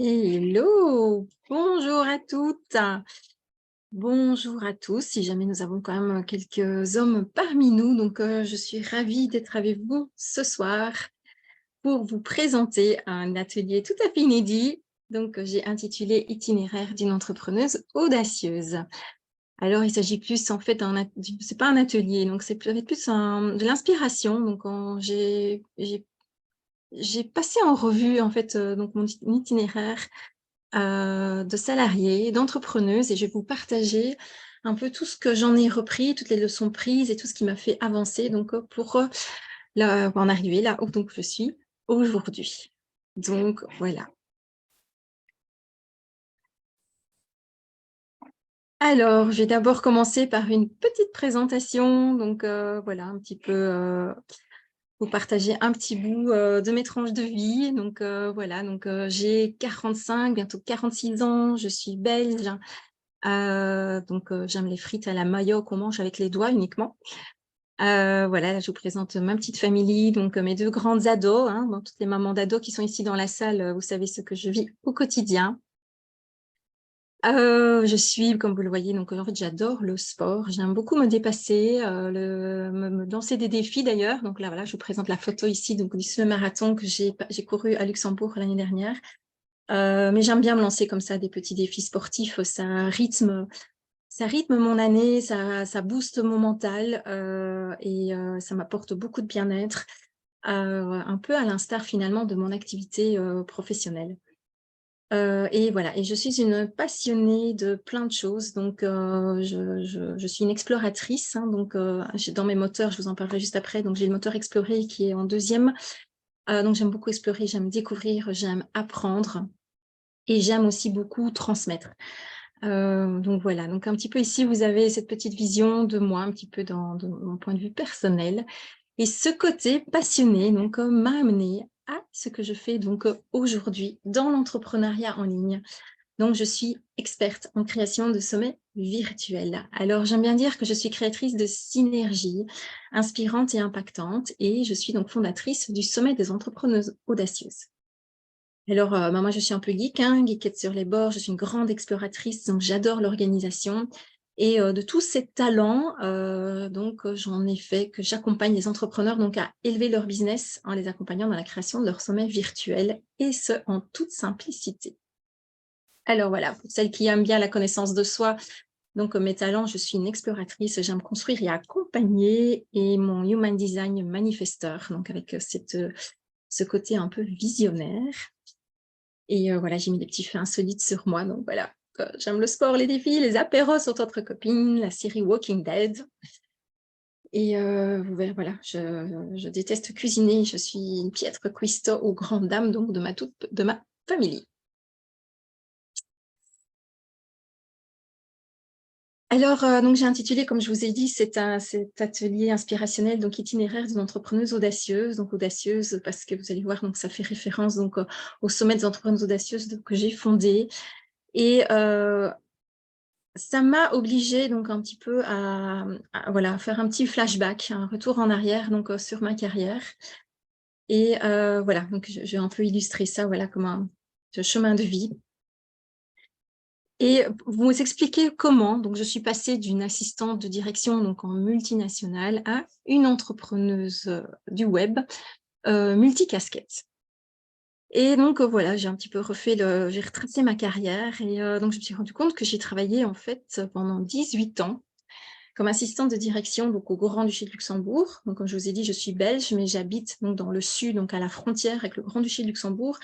Hello, bonjour à toutes, bonjour à tous. Si jamais nous avons quand même quelques hommes parmi nous, donc je suis ravie d'être avec vous ce soir pour vous présenter un atelier tout à fait inédit. Donc j'ai intitulé Itinéraire d'une entrepreneuse audacieuse. Alors il s'agit plus en fait c'est pas un atelier, donc c'est plus de l'inspiration. Donc j'ai passé en revue en fait donc mon itinéraire de salariée, d'entrepreneuse, et je vais vous partager un peu tout ce que j'en ai repris, toutes les leçons prises et tout ce qui m'a fait avancer donc pour en arriver là où donc je suis aujourd'hui. Donc voilà. Alors, je vais d'abord commencer par une petite présentation, donc voilà, un petit peu vous partager un petit bout de mes tranches de vie. Donc voilà, donc j'ai 45, bientôt 46 ans, je suis belge. Donc j'aime les frites à la mayo qu'on mange avec les doigts uniquement. Voilà, là, je vous présente ma petite famille, donc mes deux grandes ados, hein, bon, toutes les mamans d'ados qui sont ici dans la salle, vous savez ce que je vis au quotidien. Je suis, comme vous le voyez, donc en fait j'adore le sport, j'aime beaucoup me dépasser, me lancer des défis d'ailleurs. Donc là voilà, je vous présente la photo ici donc du semi-marathon que j'ai couru à Luxembourg l'année dernière. Mais j'aime bien me lancer comme ça des petits défis sportifs, ça rythme mon année, ça booste mon mental et ça m'apporte beaucoup de bien-être, un peu à l'instar finalement de mon activité professionnelle. Et voilà, et je suis une passionnée de plein de choses, donc je suis une exploratrice, hein, donc dans mes moteurs, je vous en parlerai juste après, donc j'ai le moteur explorer qui est en deuxième, donc j'aime beaucoup explorer, j'aime découvrir, j'aime apprendre et j'aime aussi beaucoup transmettre. Donc voilà, donc un petit peu ici, vous avez cette petite vision de moi, un petit peu de mon point de vue personnel. Et ce côté passionné donc m'a amené à ce que je fais donc aujourd'hui dans l'entrepreneuriat en ligne. Donc je suis experte en création de sommets virtuels. Alors j'aime bien dire que je suis créatrice de synergies inspirantes et impactantes, et je suis donc fondatrice du Sommet des entrepreneuses audacieuses. Alors, moi, je suis un peu geek, hein, geekette sur les bords. Je suis une grande exploratrice, donc j'adore l'organisation. Et de tous ces talents, donc j'en ai fait que j'accompagne les entrepreneurs donc à élever leur business en les accompagnant dans la création de leur sommet virtuel, et ce, en toute simplicité. Alors voilà, pour celles qui aiment bien la connaissance de soi, donc mes talents, je suis une exploratrice, j'aime construire et accompagner, et mon human design manifesteur, donc avec ce côté un peu visionnaire. Et voilà, j'ai mis des petits faits insolites sur moi, donc voilà. J'aime le sport, les défis, les apéros entre autres copines, la série Walking Dead. Et vous verrez, voilà, je déteste cuisiner, je suis une piètre cuistot aux grandes dames donc de ma famille. Alors, donc j'ai intitulé, comme je vous ai dit, cet atelier inspirationnel, donc itinéraire d'une entrepreneuse audacieuse, donc audacieuse parce que vous allez voir, donc ça fait référence donc au sommet des entrepreneuses audacieuses que j'ai fondé. Et ça m'a obligée donc un petit peu voilà, faire un petit flashback, un retour en arrière donc sur ma carrière. Et voilà, donc je vais un peu illustrer ça voilà, comme un chemin de vie. Et vous expliquer comment donc je suis passée d'une assistante de direction donc en multinationale à une entrepreneuse du web multicasquette. Et donc voilà, j'ai un petit peu j'ai retracé ma carrière, et donc je me suis rendu compte que j'ai travaillé en fait pendant 18 ans comme assistante de direction donc au Grand-Duché de Luxembourg. Donc comme je vous ai dit, je suis belge, mais j'habite donc dans le sud, donc à la frontière avec le Grand-Duché de Luxembourg.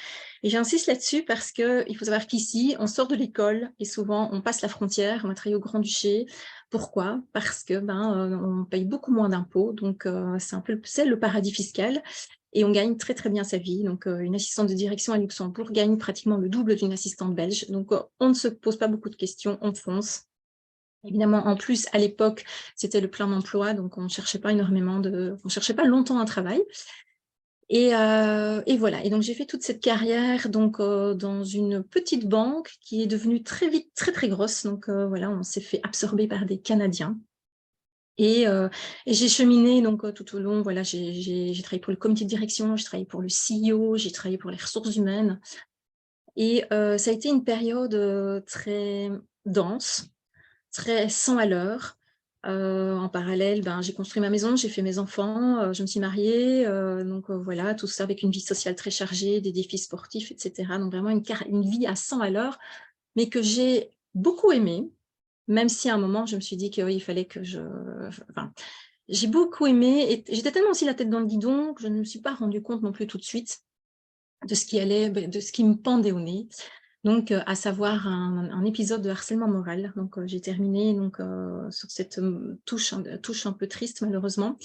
Et j'insiste là-dessus parce qu'il faut savoir qu'ici, on sort de l'école et souvent on passe la frontière, on va travailler au Grand-Duché. Pourquoi? Parce que on paye beaucoup moins d'impôts, donc c'est le paradis fiscal. Et on gagne très très bien sa vie. Donc une assistante de direction à Luxembourg gagne pratiquement le double d'une assistante belge. Donc on ne se pose pas beaucoup de questions, on fonce. Évidemment, en plus, à l'époque, c'était le plein emploi, donc on ne cherchait pas on cherchait pas longtemps un travail. Et voilà. Et donc, j'ai fait toute cette carrière donc, dans une petite banque qui est devenue très vite très, très grosse. Donc, voilà, on s'est fait absorber par des Canadiens. Et j'ai cheminé donc, tout au long. Voilà, j'ai travaillé pour le comité de direction, j'ai travaillé pour le CEO, j'ai travaillé pour les ressources humaines. Et ça a été une période très dense, très 100 à l'heure. En parallèle, j'ai construit ma maison, j'ai fait mes enfants, je me suis mariée, donc voilà, tout ça avec une vie sociale très chargée, des défis sportifs, etc. Donc vraiment une vie à 100 à l'heure, mais que j'ai beaucoup aimée, même si à un moment, je me suis dit qu'il fallait que enfin, j'ai beaucoup aimé, et j'étais tellement aussi la tête dans le guidon que je ne me suis pas rendu compte non plus tout de suite de ce qui me pendait au nez. Donc, à savoir un épisode de harcèlement moral. Donc, j'ai terminé sur cette touche un peu triste, malheureusement.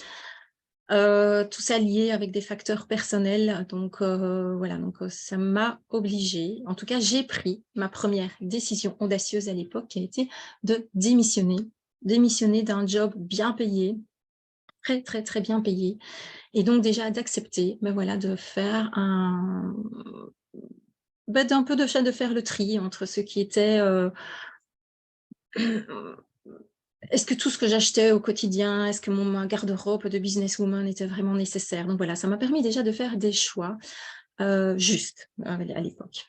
Tout ça lié avec des facteurs personnels. Donc, voilà, ça m'a obligée, en tout cas, j'ai pris ma première décision audacieuse à l'époque, qui a été de démissionner d'un job bien payé, très, très, très bien payé. Et donc, déjà, d'accepter, voilà, de faire d'un peu de faire le tri entre ce qui était est-ce que tout ce que j'achetais au quotidien, est-ce que ma garde-robe de businesswoman était vraiment nécessaire? Donc voilà, ça m'a permis déjà de faire des choix justes à l'époque.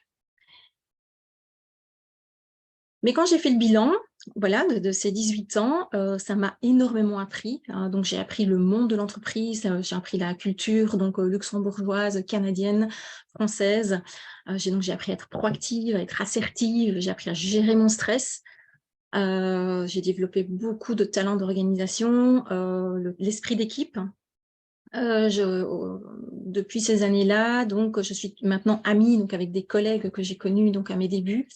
Mais quand j'ai fait le bilan, voilà, de ces 18 ans, ça m'a énormément appris. Donc j'ai appris le monde de l'entreprise, j'ai appris la culture donc luxembourgeoise, canadienne, française. J'ai appris à être proactive, à être assertive, j'ai appris à gérer mon stress. J'ai développé beaucoup de talents d'organisation, l'esprit d'équipe. Depuis ces années-là, donc je suis maintenant amie avec des collègues que j'ai connus à mes débuts.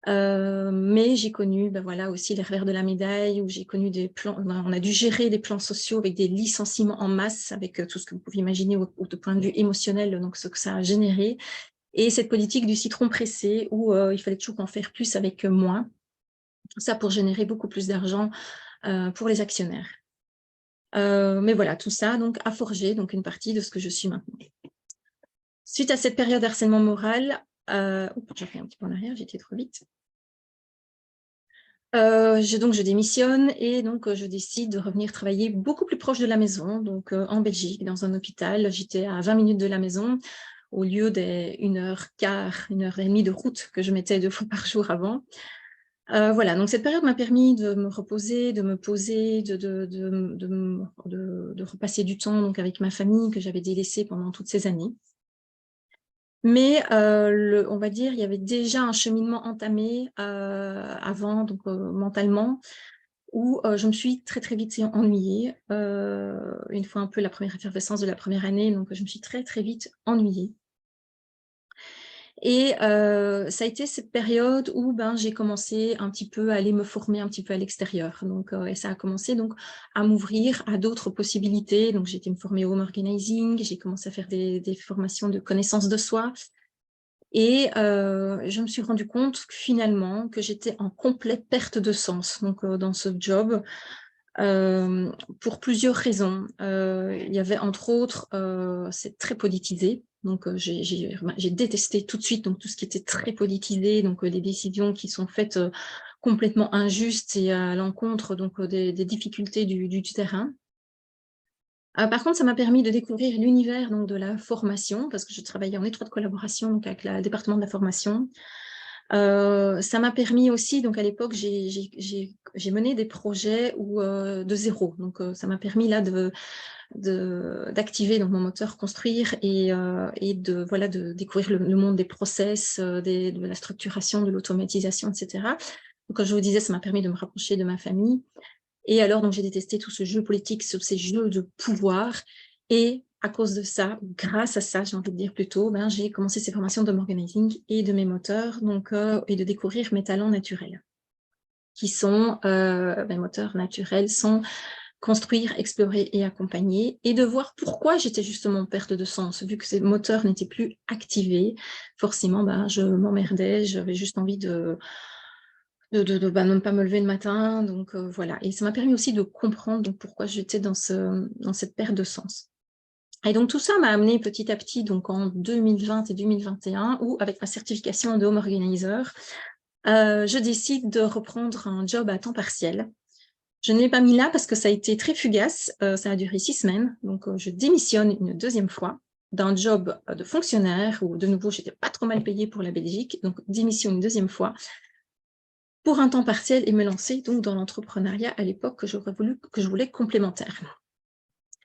Mais j'ai connu voilà, aussi les revers de la médaille, où j'ai connu des plans, on a dû gérer des plans sociaux avec des licenciements en masse, avec tout ce que vous pouvez imaginer de point de vue émotionnel, donc ce que ça a généré. Et cette politique du citron pressé, où il fallait toujours en faire plus avec moins. Tout ça pour générer beaucoup plus d'argent pour les actionnaires. Mais voilà, tout ça a forgé une partie de ce que je suis maintenant. Suite à cette période d'harcèlement moral, j'ai fait un petit peu en arrière, j'étais trop vite. Je démissionne et je décide de revenir travailler beaucoup plus proche de la maison, en Belgique, dans un hôpital. J'étais à 20 minutes de la maison, au lieu des 1h15, 1h30 de route que je mettais 2 fois par jour avant. Voilà, donc cette période m'a permis de me reposer, de me poser, de repasser du temps avec ma famille que j'avais délaissée pendant toutes ces années. Mais on va dire, il y avait déjà un cheminement entamé avant, mentalement, où je me suis très très vite ennuyée. Une fois un peu la première effervescence de la première année, donc je me suis très très vite ennuyée. Et ça a été cette période où j'ai commencé un petit peu à aller me former un petit peu à l'extérieur. Et ça a commencé à m'ouvrir à d'autres possibilités. Donc j'ai été me former au home organizing, j'ai commencé à faire des formations de connaissance de soi. Et je me suis rendu compte finalement que j'étais en complète perte de sens dans ce job, pour plusieurs raisons. Il y avait entre autres, c'est très politisé. J'ai détesté tout de suite tout ce qui était très politisé, les décisions qui sont faites complètement injustes et à l'encontre des difficultés du terrain. Par contre, ça m'a permis de découvrir l'univers de la formation, parce que je travaillais en étroite collaboration avec le département de la formation. Ça m'a permis aussi, à l'époque, j'ai mené des projets de zéro. Ça m'a permis là d'activer mon moteur construire et de découvrir le monde des process, de la structuration, de l'automatisation, etc. Donc, comme je vous disais, ça m'a permis de me rapprocher de ma famille. Et alors, j'ai détesté tout ce jeu politique, ces jeux de pouvoir. Et à cause de ça, grâce à ça, j'ai envie de dire plutôt, j'ai commencé ces formations de organizing et de mes moteurs, et de découvrir mes talents naturels, qui sont, mes moteurs naturels sont construire, explorer et accompagner, et de voir pourquoi j'étais justement en perte de sens. Vu que ces moteurs n'étaient plus activés, forcément, je m'emmerdais, j'avais juste envie de ne pas me lever le matin, voilà. Et ça m'a permis aussi de comprendre pourquoi j'étais dans cette perte de sens. Et tout ça m'a amené petit à petit, en 2020 et 2021, où avec ma certification de home organizer, je décide de reprendre un job à temps partiel. Je ne l'ai pas mis là parce que ça a été très fugace, ça a duré 6 semaines, je démissionne une deuxième fois. d'un job de fonctionnaire, où de nouveau, j'étais pas trop mal payée pour la Belgique, donc démission une deuxième fois, pour un temps partiel et me lancer donc dans l'entrepreneuriat à l'époque que je voulais complémentaire.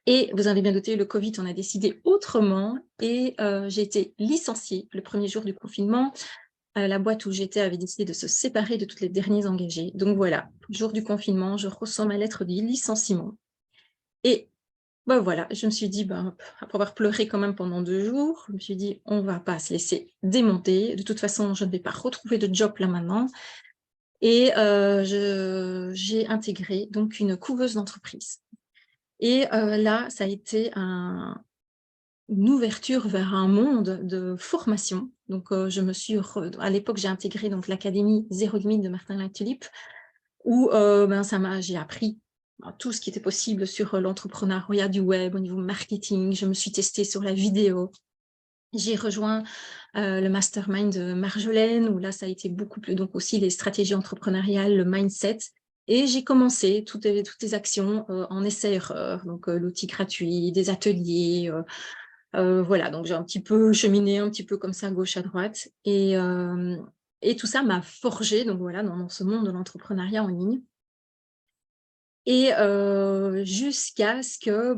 Et vous avez bien noté, le Covid, on a décidé autrement et j'ai été licenciée le premier jour du confinement. La boîte où j'étais avait décidé de se séparer de tous les derniers engagés. Donc voilà, jour du confinement, je reçois ma lettre de licenciement. Et ben voilà, je me suis dit, après avoir pleuré quand même pendant 2 jours, je me suis dit, on ne va pas se laisser démonter. De toute façon, je ne vais pas retrouver de job là maintenant. Et j'ai intégré donc une couveuse d'entreprise. Et là, ça a été une ouverture vers un monde de formation. Donc, je me suis à l'époque, j'ai intégré donc l'académie Zéro Limite de Martin Latulippe, où j'ai appris tout ce qui était possible sur l'entrepreneuriat du web au niveau marketing. Je me suis testée sur la vidéo. J'ai rejoint le mastermind de Marjolaine, où là, ça a été beaucoup plus, donc aussi les stratégies entrepreneuriales, le mindset. Et j'ai commencé toutes les actions en essai-erreur, donc l'outil gratuit, des ateliers. Voilà, donc j'ai un petit peu cheminé, un petit peu comme ça, gauche à droite. Et tout ça m'a forgé donc voilà, dans ce monde de l'entrepreneuriat en ligne. Et jusqu'à ce que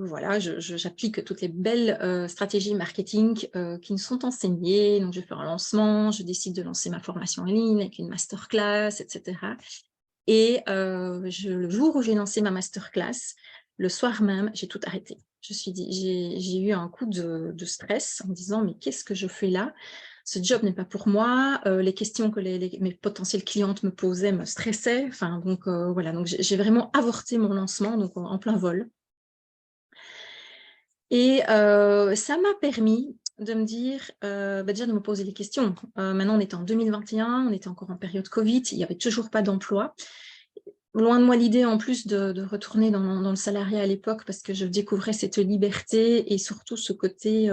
voilà, j'applique toutes les belles stratégies marketing qui nous sont enseignées. Donc, je fais un lancement, je décide de lancer ma formation en ligne avec une masterclass, etc. Et le jour où j'ai lancé ma masterclass, le soir même, j'ai tout arrêté. J'ai eu un coup de stress en me disant, mais qu'est-ce que je fais là? Ce job n'est pas pour moi. Les questions que mes potentielles clientes me posaient me stressaient. Enfin, donc voilà, donc j'ai vraiment avorté mon lancement donc en plein vol. Et ça m'a permis de me dire, déjà de me poser des questions. Maintenant, on est en 2021, on était encore en période Covid, il n'y avait toujours pas d'emploi. Loin de moi l'idée en plus de retourner dans le salariat à l'époque parce que je découvrais cette liberté et surtout ce côté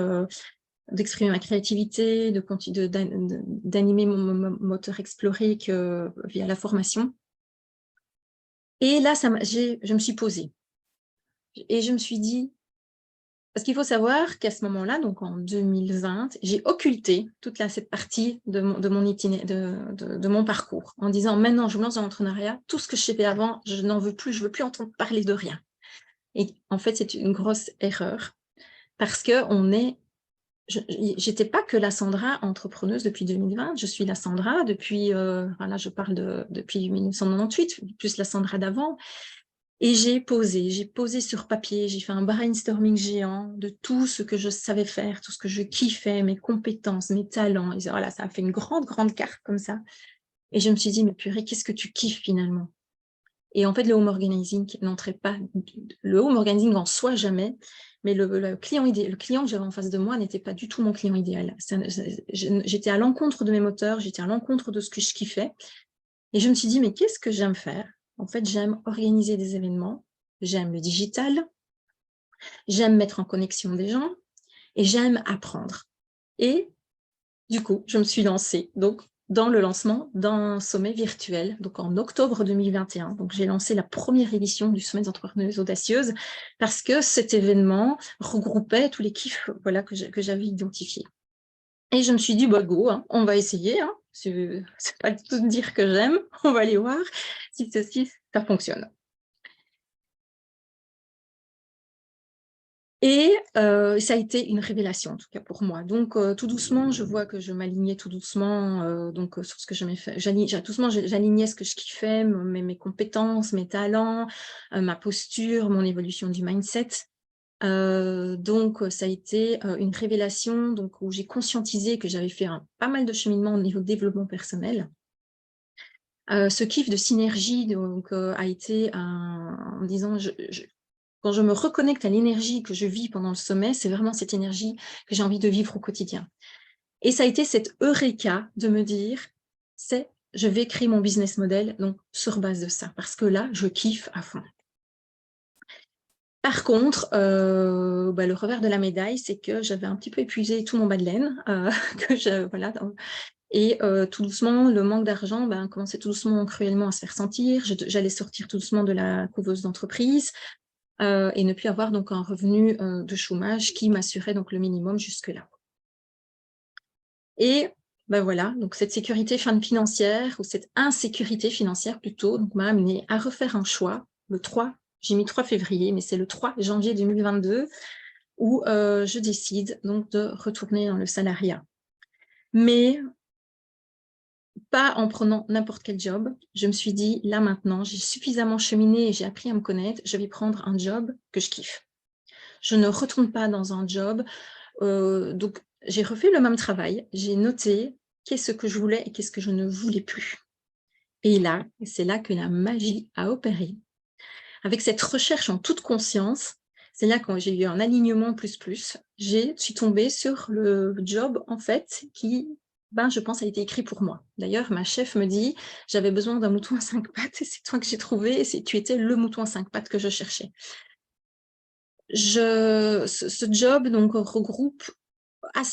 d'exprimer ma créativité, d'animer mon moteur explorique via la formation. Et là, je me suis posée et je me suis dit, parce qu'il faut savoir qu'à ce moment-là, donc en 2020, j'ai occulté toute cette partie de mon parcours en disant maintenant je me lance dans l'entrepreneuriat, tout ce que je savais avant, je n'en veux plus, je ne veux plus entendre parler de rien. Et en fait, c'est une grosse erreur parce que j'étais pas que la Sandra entrepreneuse depuis 2020, je suis la Sandra depuis, là je parle depuis 1998, plus la Sandra d'avant. Et j'ai posé sur papier, j'ai fait un brainstorming géant de tout ce que je savais faire, tout ce que je kiffais, mes compétences, mes talents. Et voilà, ça a fait une grande, grande carte comme ça. Et je me suis dit, mais purée, qu'est-ce que tu kiffes finalement? Et en fait, le home organizing n'entrait pas, le home organizing en soi jamais, mais le client que j'avais en face de moi n'était pas du tout mon client idéal. J'étais à l'encontre de mes moteurs, j'étais à l'encontre de ce que je kiffais. Et je me suis dit, mais qu'est-ce que j'aime faire? En fait, j'aime organiser des événements, j'aime le digital, j'aime mettre en connexion des gens et j'aime apprendre. Et du coup, je me suis lancée donc, dans le lancement d'un sommet virtuel, donc en octobre 2021. Donc, j'ai lancé la première édition du sommet des entrepreneuses audacieuses parce que cet événement regroupait tous les kiffs voilà, que j'avais identifiés. Et je me suis dit, go, hein, on va essayer. Hein. C'est pas tout dire que j'aime. On va aller voir si ça fonctionne. Et ça a été une révélation, en tout cas pour moi. Donc, tout doucement, je vois que je m'alignais tout doucement sur ce que j'aimais faire. Doucement, j'alignais ce que je kiffais, mes compétences, mes talents, ma posture, mon évolution du mindset. Donc, ça a été une révélation donc, où j'ai conscientisé que j'avais fait pas mal de cheminement au niveau de développement personnel. Ce kiff de synergie donc, a été en me disant, quand je me reconnecte à l'énergie que je vis pendant le sommet, c'est vraiment cette énergie que j'ai envie de vivre au quotidien. Et ça a été cette eureka de me dire, je vais créer mon business model donc, sur base de ça, parce que là, je kiffe à fond. Par contre, le revers de la médaille, c'est que j'avais un petit peu épuisé tout mon bas de laine, et tout doucement, le manque d'argent commençait tout doucement, cruellement à se faire sentir. J'allais sortir tout doucement de la couveuse d'entreprise. et ne plus avoir donc un revenu de chômage qui m'assurait donc le minimum jusque-là. Et ben voilà, donc cette sécurité financière, ou cette insécurité financière plutôt, donc m'a amenée à refaire un choix le 3, j'ai mis 3 février, mais c'est le 3 janvier 2022 où je décide donc de retourner dans le salariat. Mais pas en prenant n'importe quel job. Je me suis dit, là maintenant, j'ai suffisamment cheminé et j'ai appris à me connaître, je vais prendre un job que je kiffe. Je ne retourne pas dans un job. Donc, j'ai refait le même travail. J'ai noté qu'est-ce que je voulais et qu'est-ce que je ne voulais plus. Et là, c'est là que la magie a opéré. Avec cette recherche en toute conscience, c'est là quand j'ai eu un alignement plus, je suis tombée sur le job, en fait, qui, je pense, a été écrit pour moi. D'ailleurs, ma chef me dit, j'avais besoin d'un mouton à 5 pattes, et c'est toi que j'ai trouvé, et tu étais le mouton à 5 pattes que je cherchais. Ce job donc regroupe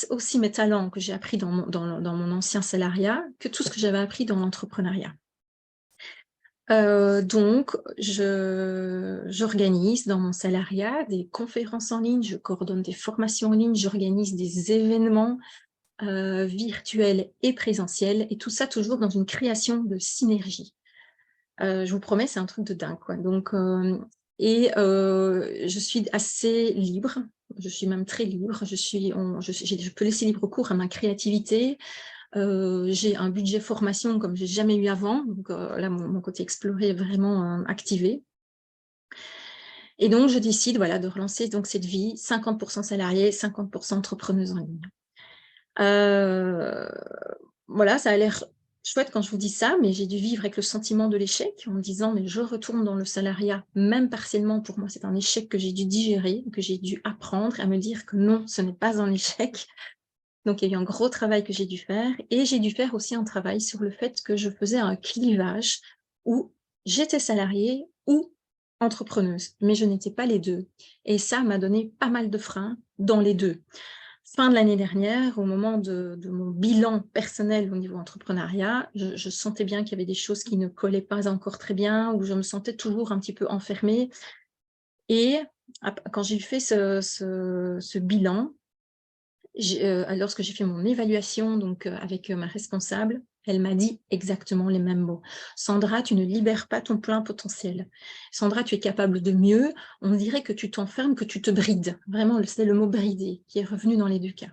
aussi mes talents que j'ai appris dans mon ancien salariat que tout ce que j'avais appris dans l'entrepreneuriat. Donc, j'organise dans mon salariat des conférences en ligne, je coordonne des formations en ligne, j'organise des événements virtuels et présentiels, et tout ça toujours dans une création de synergie. Je vous promets, c'est un truc de dingue, quoi. Donc, je suis assez libre, je suis même très libre, je peux laisser libre cours à ma créativité. J'ai un budget formation comme j'ai jamais eu avant, donc là mon côté exploré est vraiment activé. Et donc je décide voilà, de relancer donc cette vie 50% salariée, 50% entrepreneuse en ligne. Voilà, ça a l'air chouette quand je vous dis ça, mais j'ai dû vivre avec le sentiment de l'échec en me disant mais je retourne dans le salariat, même partiellement. Pour moi c'est un échec que j'ai dû digérer, que j'ai dû apprendre à me dire que non, ce n'est pas un échec. Donc, il y a eu un gros travail que j'ai dû faire, et j'ai dû faire aussi un travail sur le fait que je faisais un clivage où j'étais salariée ou entrepreneuse, mais je n'étais pas les deux. Et ça m'a donné pas mal de freins dans les deux. Fin de l'année dernière, au moment de mon bilan personnel au niveau entrepreneuriat, je sentais bien qu'il y avait des choses qui ne collaient pas encore très bien, où je me sentais toujours un petit peu enfermée. Et quand j'ai fait ce bilan, lorsque j'ai fait mon évaluation donc, avec ma responsable, elle m'a dit exactement les mêmes mots. Sandra, tu ne libères pas ton plein potentiel. Sandra, tu es capable de mieux. On dirait que tu t'enfermes, que tu te brides. Vraiment, c'est le mot brider qui est revenu dans les deux cas.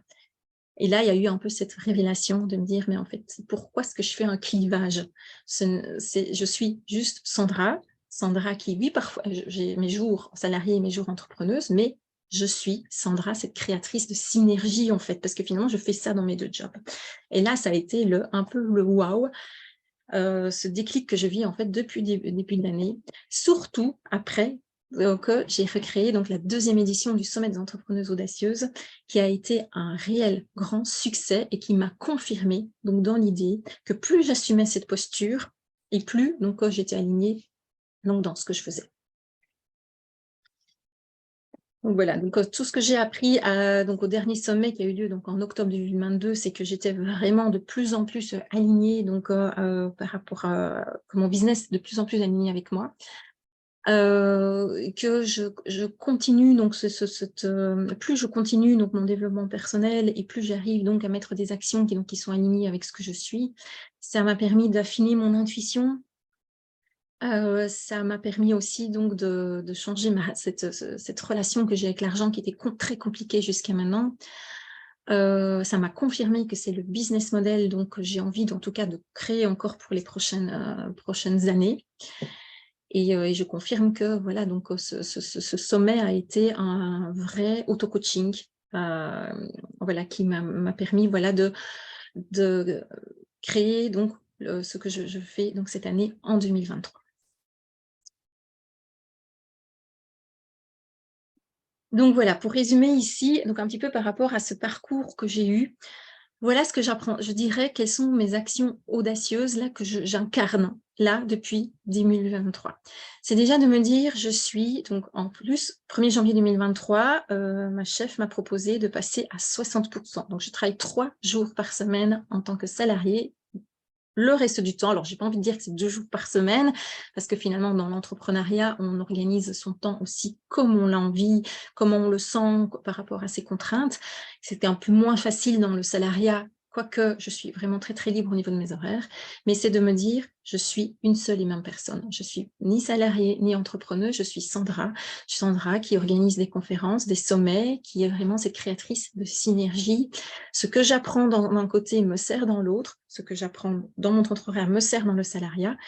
Et là, il y a eu un peu cette révélation de me dire, mais en fait, pourquoi est-ce que je fais un clivage? Je suis juste Sandra qui, oui, parfois, j'ai mes jours salariés et mes jours entrepreneuse, mais je suis Sandra, cette créatrice de synergie, en fait, parce que finalement, je fais ça dans mes deux jobs. Et là, ça a été un peu le waouh, ce déclic que je vis, en fait, depuis le début de l'année, surtout après que j'ai recréé donc, la 2e édition du Sommet des entrepreneuses audacieuses, qui a été un réel grand succès et qui m'a confirmé donc, dans l'idée que plus j'assumais cette posture, et plus donc, j'étais alignée donc, dans ce que je faisais. Donc voilà, donc tout ce que j'ai appris donc au dernier sommet qui a eu lieu donc en octobre 2022, c'est que j'étais vraiment de plus en plus alignée donc par rapport à que mon business est de plus en plus aligné avec moi, que je continue donc plus je continue donc mon développement personnel et plus j'arrive donc à mettre des actions qui sont alignées avec ce que je suis. Ça m'a permis d'affiner mon intuition. Ça m'a permis aussi donc de changer cette relation que j'ai avec l'argent qui était très compliquée jusqu'à maintenant. Ça m'a confirmé que c'est le business model donc que j'ai envie en tout cas de créer encore pour les prochaines années. Et je confirme que voilà, donc, ce sommet a été un vrai auto-coaching voilà, qui m'a permis voilà, de créer donc, ce que je fais donc, cette année en 2023. Donc voilà, pour résumer ici, donc un petit peu par rapport à ce parcours que j'ai eu, voilà ce que j'apprends. Je dirais quelles sont mes actions audacieuses là que j'incarne là depuis 2023. C'est déjà de me dire, je suis, donc en plus, 1er janvier 2023, ma chef m'a proposé de passer à 60%. Donc je travaille 3 jours par semaine en tant que salariée le reste du temps, alors j'ai pas envie de dire que c'est 2 jours par semaine, parce que finalement, dans l'entrepreneuriat, on organise son temps aussi comme on l'a envie, comment on le sent par rapport à ses contraintes. C'était un peu moins facile dans le salariat, quoique je suis vraiment très, très libre au niveau de mes horaires, mais c'est de me dire, je suis une seule et même personne. Je suis ni salariée, ni entrepreneuse, je suis Sandra. Sandra qui organise des conférences, des sommets, qui est vraiment cette créatrice de synergie. Ce que j'apprends d'un côté me sert dans l'autre, ce que j'apprends dans mon entrepreneuriat me sert dans le salariat.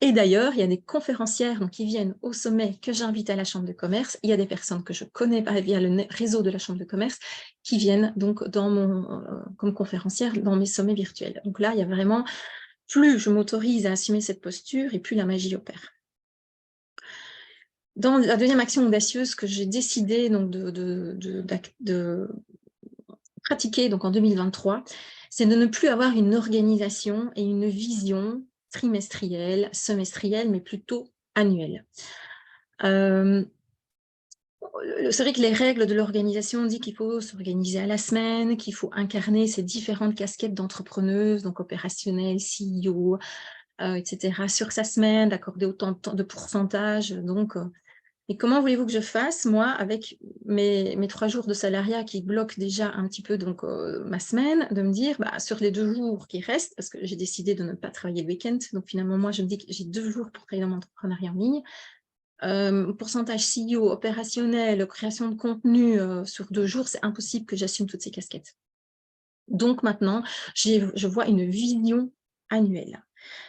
Et d'ailleurs, il y a des conférencières donc, qui viennent au sommet que j'invite à la Chambre de commerce. Il y a des personnes que je connais via le réseau de la Chambre de commerce qui viennent donc comme conférencières dans mes sommets virtuels. Donc là, il y a vraiment, plus je m'autorise à assumer cette posture et plus la magie opère. Dans la deuxième action audacieuse que j'ai décidé donc, de pratiquer donc, en 2023, c'est de ne plus avoir une organisation et une vision trimestrielle, semestrielle, mais plutôt annuelle. C'est vrai que les règles de l'organisation disent qu'il faut s'organiser à la semaine, qu'il faut incarner ces différentes casquettes d'entrepreneuse, donc opérationnelle, CEO, etc., sur sa semaine, d'accorder autant de pourcentage. Donc, et comment voulez-vous que je fasse, moi, avec mes 3 jours de salariat qui bloquent déjà un petit peu donc, ma semaine, de me dire, bah, sur les 2 jours qui restent, parce que j'ai décidé de ne pas travailler le week-end, donc finalement, moi, je me dis que j'ai 2 jours pour travailler dans mon entrepreneuriat en ligne. Pourcentage CEO, opérationnel, création de contenu sur 2 jours, c'est impossible que j'assume toutes ces casquettes. Donc maintenant, je vois une vision annuelle.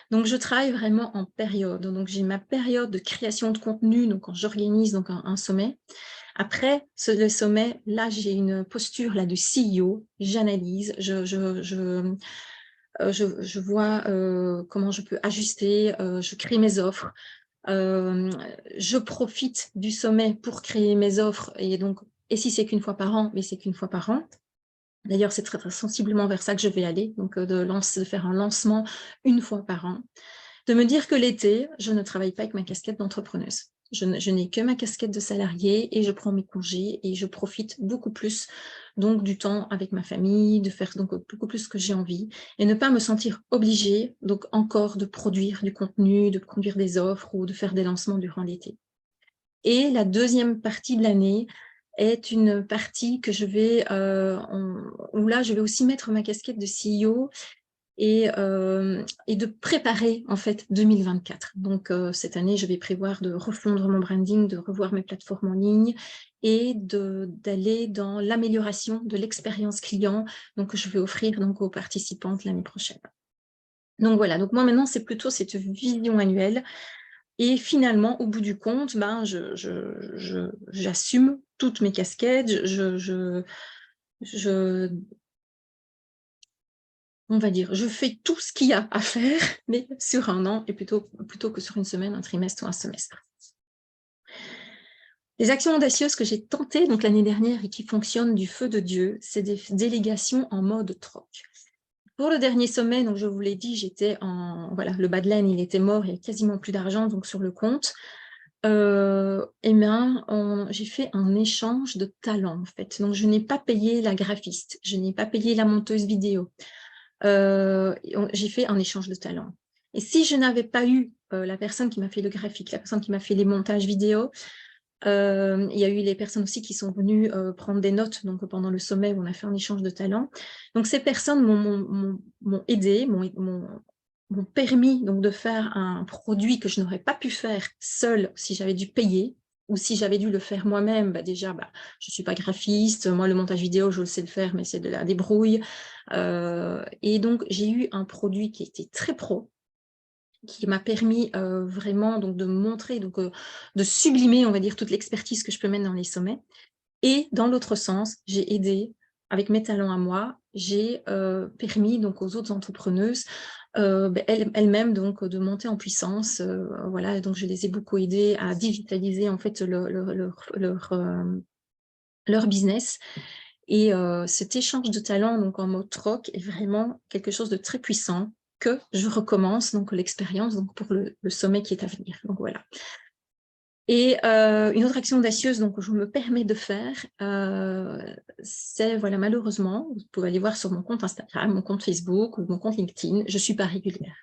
Donc, je travaille vraiment en période. Donc, j'ai ma période de création de contenu, donc quand j'organise donc un sommet. Après le sommet, là, j'ai une posture là, de CEO, j'analyse, je vois comment je peux ajuster, je crée mes offres. Je profite du sommet pour créer mes offres. Et si c'est qu'une fois par an, mais c'est qu'une fois par an. D'ailleurs, c'est très, très sensiblement vers ça que je vais aller, donc de faire un lancement une fois par an. De me dire que l'été, je ne travaille pas avec ma casquette d'entrepreneuse. Je n'ai que ma casquette de salarié et je prends mes congés et je profite beaucoup plus donc, du temps avec ma famille, de faire donc, beaucoup plus ce que j'ai envie et ne pas me sentir obligée donc, encore de produire du contenu, de produire des offres ou de faire des lancements durant l'été. Et la deuxième partie de l'année est une partie que je vais, où là, je vais aussi mettre ma casquette de CEO et de préparer en fait 2024. Donc cette année, je vais prévoir de refondre mon branding, de revoir mes plateformes en ligne et d'aller dans l'amélioration de l'expérience client donc, que je vais offrir donc, aux participantes l'année prochaine. Donc voilà, donc moi maintenant, c'est plutôt cette vision annuelle. Et finalement, au bout du compte, ben, j'assume toutes mes casquettes, on va dire, je fais tout ce qu'il y a à faire, mais sur un an, et plutôt que sur une semaine, un trimestre ou un semestre. Les actions audacieuses que j'ai tentées donc l'année dernière et qui fonctionnent du feu de Dieu, c'est des délégations en mode troc. Pour le dernier sommet, donc je vous l'ai dit, j'étais voilà, le bas de laine, il était mort, il n'y a quasiment plus d'argent donc sur le compte. Eh bien, j'ai fait un échange de talents, en fait. Donc, je n'ai pas payé la graphiste, je n'ai pas payé la monteuse vidéo. J'ai fait un échange de talents. Et si je n'avais pas eu la personne qui m'a fait le graphique, la personne qui m'a fait les montages vidéo, il y a eu les personnes aussi qui sont venues prendre des notes donc, pendant le sommet où on a fait un échange de talents. Donc, ces personnes m'ont aidé, m'ont permis donc, de faire un produit que je n'aurais pas pu faire seule si j'avais dû payer ou si j'avais dû le faire moi-même. Déjà, je ne suis pas graphiste, moi le montage vidéo, je le sais le faire, mais c'est de la débrouille. Et donc, j'ai eu un produit qui était très pro, qui m'a permis vraiment donc, de montrer, donc, de sublimer, on va dire, toute l'expertise que je peux mettre dans les sommets. Et dans l'autre sens, j'ai aidé, avec mes talents à moi, j'ai permis donc, aux autres entrepreneuses elles-mêmes donc, de monter en puissance. Voilà, donc je les ai beaucoup aidées à digitaliser en fait, leur business. Et cet échange de talents donc, en mode troc est vraiment quelque chose de très puissant que je recommence donc l'expérience donc pour le sommet qui est à venir. Donc voilà. Et une autre action audacieuse donc, que je me permets de faire, c'est, voilà, malheureusement, vous pouvez aller voir sur mon compte Instagram, mon compte Facebook ou mon compte LinkedIn, je ne suis pas régulière.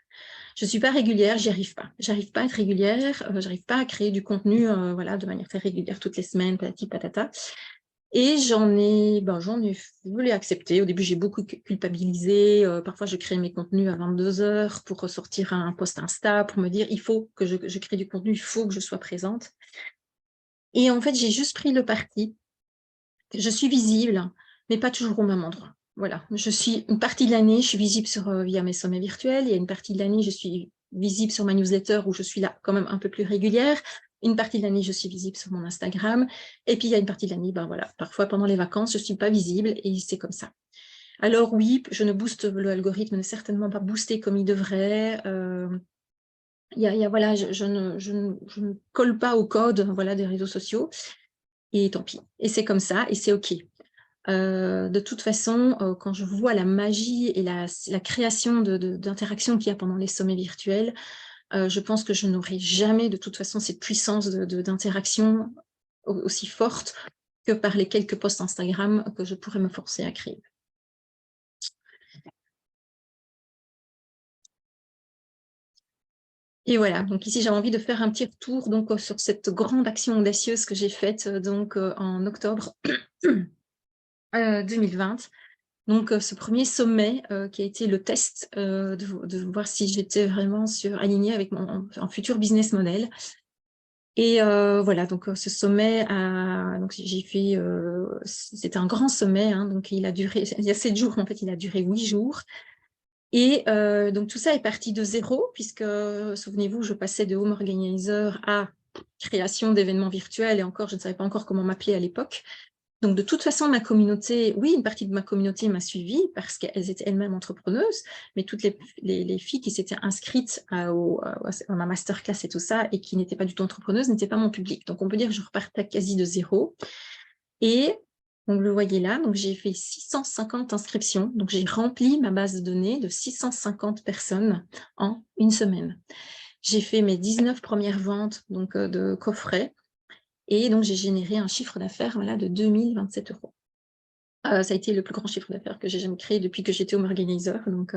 Je ne suis pas régulière, j'y arrive pas. J'arrive pas à être régulière, j'arrive pas à créer du contenu voilà, de manière très régulière toutes les semaines, patati patata. Et j'en ai voulu accepter. Au début, j'ai beaucoup culpabilisé. Parfois, je créais mes contenus à 22 heures pour ressortir un post Insta, pour me dire, il faut que je crée du contenu, il faut que je sois présente. Et en fait, j'ai juste pris le parti. Je suis visible, mais pas toujours au même endroit. Voilà, une partie de l'année, je suis visible via mes sommets virtuels. Il y a une partie de l'année, je suis visible sur ma newsletter où je suis là quand même un peu plus régulière. Une partie de l'année, je suis visible sur mon Instagram. Et puis, il y a une partie de l'année, voilà, parfois pendant les vacances, je ne suis pas visible et c'est comme ça. Alors oui, je ne booste, l'algorithme n'est certainement pas boosté comme il devrait. Voilà, je ne colle pas au code, voilà, des réseaux sociaux. Et tant pis. Et c'est comme ça et c'est OK. De toute façon, quand je vois la magie et la création d'interactions qu'il y a pendant les sommets virtuels, je pense que je n'aurai jamais de toute façon cette puissance d'interaction aussi forte que par les quelques posts Instagram que je pourrais me forcer à créer. Et voilà, donc ici j'avais envie de faire un petit retour donc, sur cette grande action audacieuse que j'ai faite donc, en octobre 2020. Donc, ce premier sommet qui a été le test de voir si j'étais vraiment alignée avec un futur business model. Et voilà, donc ce sommet, donc j'ai fait, c'était un grand sommet, hein, donc il a duré, il y a 7 jours, en fait, il a duré 8 jours. Et donc tout ça est parti de zéro, puisque, souvenez-vous, je passais de home organizer à création d'événements virtuels, et encore, je ne savais pas encore comment m'appeler à l'époque. Donc, de toute façon, ma communauté, oui, une partie de ma communauté m'a suivie parce qu'elles étaient elles-mêmes entrepreneuses, mais toutes les filles qui s'étaient inscrites à ma masterclass et tout ça, et qui n'étaient pas du tout entrepreneuses, n'étaient pas mon public. Donc, on peut dire que je repartais quasi de zéro. Et, vous le voyez là, donc j'ai fait 650 inscriptions. Donc, j'ai rempli ma base de données de 650 personnes en une semaine. J'ai fait mes 19 premières ventes donc, de coffrets. Et donc, j'ai généré un chiffre d'affaires voilà, de 2027 €. Ça a été le plus grand chiffre d'affaires que j'ai jamais créé depuis que j'étais home organizer. Donc,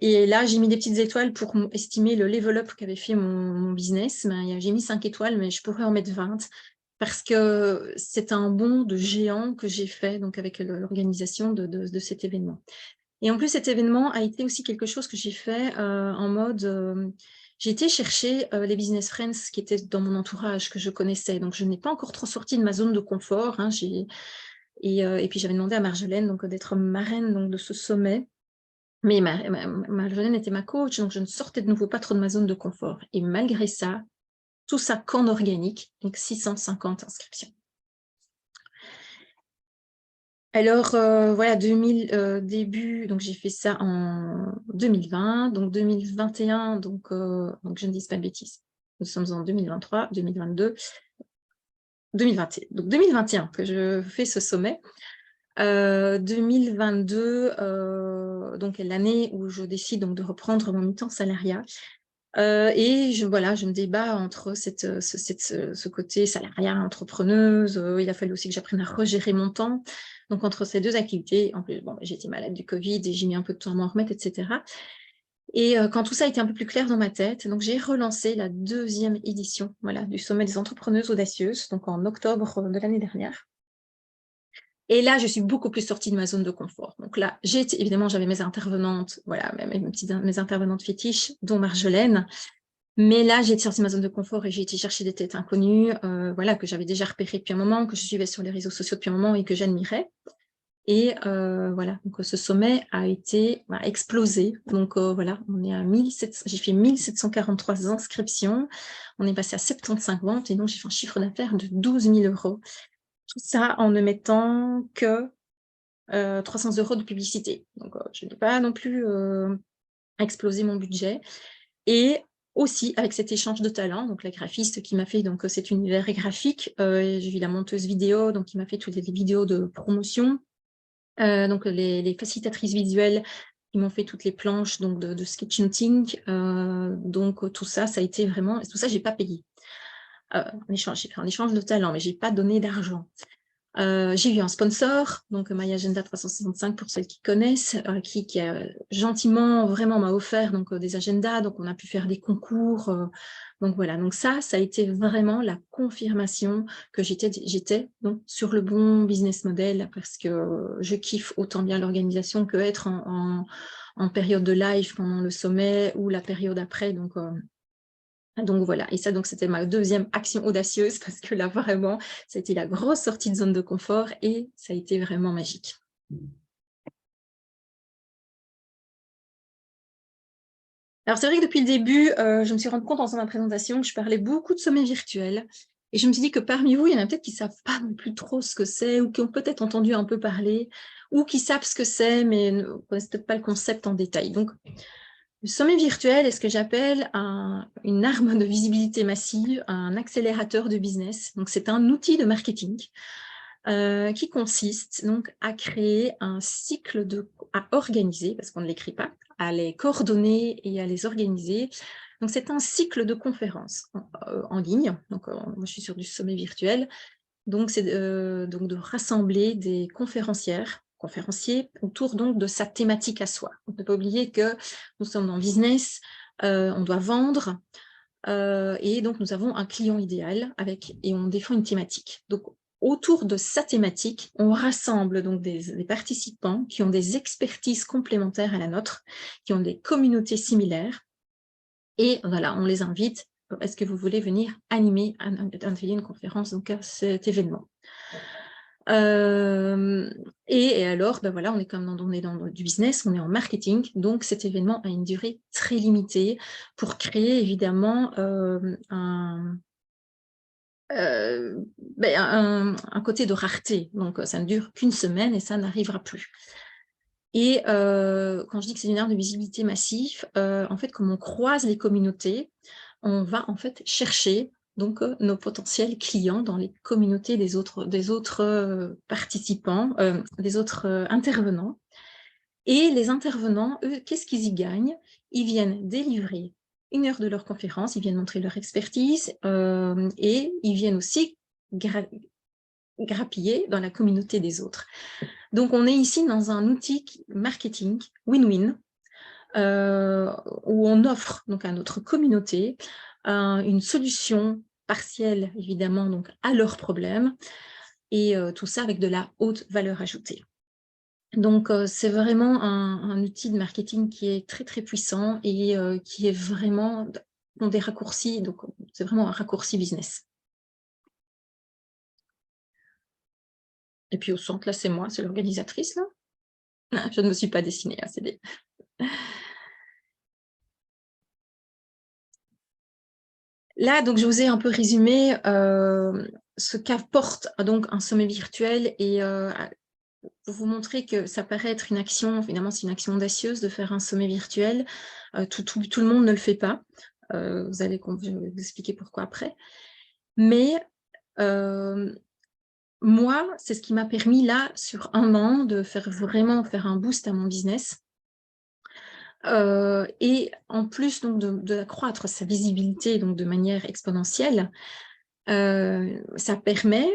et là, j'ai mis des petites étoiles pour estimer le level up qu'avait fait mon business. J'ai mis 5 étoiles, mais je pourrais en mettre 20 parce que c'est un bond de géant que j'ai fait donc, avec l'organisation de cet événement. Et en plus, cet événement a été aussi quelque chose que j'ai fait en mode... j'ai été chercher les business friends qui étaient dans mon entourage, que je connaissais. Donc, je n'ai pas encore trop sorti de ma zone de confort. Hein, et puis, j'avais demandé à Marjolaine d'être marraine donc, de ce sommet. Mais Marjolaine était ma coach, donc je ne sortais de nouveau pas trop de ma zone de confort. Et malgré ça, tout ça qu'en organique, donc 650 inscriptions. Alors, voilà, début, donc j'ai fait ça en 2020, donc 2021, donc je ne dis pas de bêtises. Nous sommes en 2023, 2022, 2021. Donc 2021 que je fais ce sommet. 2022, donc l'année où je décide donc de reprendre mon mi-temps salariat. Et je me débat entre ce côté salariat, entrepreneuse. Il a fallu aussi que j'apprenne à regérer mon temps. Donc, entre ces deux activités, en plus, j'étais malade du Covid et j'ai mis un peu de temps à m'en remettre, etc. Et quand tout ça a été un peu plus clair dans ma tête, donc j'ai relancé la 2e édition voilà, du Sommet des entrepreneuses audacieuses, donc en octobre de l'année dernière. Et là, je suis beaucoup plus sortie de ma zone de confort. Donc là, évidemment, j'avais mes intervenantes, voilà, mes intervenantes fétiches, dont Marjolaine. Mais là, j'ai été sortie de ma zone de confort et j'ai été chercher des têtes inconnues, voilà, que j'avais déjà repérées depuis un moment, que je suivais sur les réseaux sociaux depuis un moment et que j'admirais. Et voilà, donc ce sommet a explosé. Donc voilà, on est à j'ai fait 1743 inscriptions. On est passé à 75 ventes et donc j'ai fait un chiffre d'affaires de 12 000 €. Tout ça en ne mettant que 300 € de publicité. Donc, je n'ai pas non plus explosé mon budget. Et aussi, avec cet échange de talents, donc la graphiste qui m'a fait donc, cet univers graphique, j'ai vu la monteuse vidéo, donc qui m'a fait toutes les vidéos de promotion, donc les facilitatrices visuelles qui m'ont fait toutes les planches donc, de sketchnoting. Donc, tout ça, ça a été vraiment... Tout ça, je n'ai pas payé. en échange, j'ai fait un échange de talent, mais je n'ai pas donné d'argent. J'ai eu un sponsor, donc My Agenda 365 pour celles qui connaissent, qui a gentiment vraiment m'a offert donc, des agendas, donc on a pu faire des concours. Donc voilà, donc ça a été vraiment la confirmation que j'étais donc sur le bon business model, parce que je kiffe autant bien l'organisation que être en période de live pendant le sommet ou la période après. Donc voilà, et ça, donc c'était ma deuxième action audacieuse, parce que là, vraiment, ça a été la grosse sortie de zone de confort et ça a été vraiment magique. Alors, c'est vrai que depuis le début, je me suis rendu compte en faisant ma présentation que je parlais beaucoup de sommets virtuels. Et je me suis dit que parmi vous, il y en a peut-être qui ne savent pas non plus trop ce que c'est, ou qui ont peut-être entendu un peu parler, ou qui savent ce que c'est, mais ne connaissent peut-être pas le concept en détail. Donc, le sommet virtuel est ce que j'appelle une arme de visibilité massive, un accélérateur de business. Donc, c'est un outil de marketing qui consiste donc à créer un cycle à organiser, parce qu'on ne l'écrit pas, à les coordonner et à les organiser. Donc, c'est un cycle de conférences en ligne. Donc, moi, je suis sur du sommet virtuel. Donc, c'est donc de rassembler des conférenciers autour donc de sa thématique à soi. On ne peut pas oublier que nous sommes dans business, on doit vendre, et donc nous avons un client idéal et on défend une thématique. Donc, autour de sa thématique, on rassemble donc des participants qui ont des expertises complémentaires à la nôtre, qui ont des communautés similaires, et voilà, on les invite. Est-ce que vous voulez venir animer une conférence donc à cet événement? Et alors, ben voilà, on est dans du business, on est en marketing, donc cet événement a une durée très limitée pour créer évidemment un côté de rareté. Donc, ça ne dure qu'une semaine et ça n'arrivera plus. Et quand je dis que c'est une arme de visibilité massive, en fait, comme on croise les communautés, on va en fait chercher donc nos potentiels clients dans les communautés des autres participants, des autres intervenants. Et les intervenants, eux, qu'est-ce qu'ils y gagnent? Ils viennent délivrer 1 heure de leur conférence, ils viennent montrer leur expertise et ils viennent aussi grappiller dans la communauté des autres. Donc, on est ici dans un outil marketing win-win où on offre donc à notre communauté une solution partielle, évidemment, donc, à leurs problèmes, et tout ça avec de la haute valeur ajoutée. Donc, c'est vraiment un outil de marketing qui est très, très puissant et qui est vraiment dans des raccourcis. Donc, c'est vraiment un raccourci business. Et puis, au centre, là, c'est moi, c'est l'organisatrice, là. Je ne me suis pas dessinée, hein, c'est des... Là, donc, je vous ai un peu résumé ce qu'apporte donc un sommet virtuel et pour vous montrer que ça paraît être une action, évidemment, c'est une action audacieuse de faire un sommet virtuel. Tout le monde ne le fait pas. Je vais vous expliquer pourquoi après. Mais moi, c'est ce qui m'a permis, là, sur 1 an, de vraiment faire un boost à mon business. Et en plus donc, d'accroître sa visibilité donc, de manière exponentielle, ça permet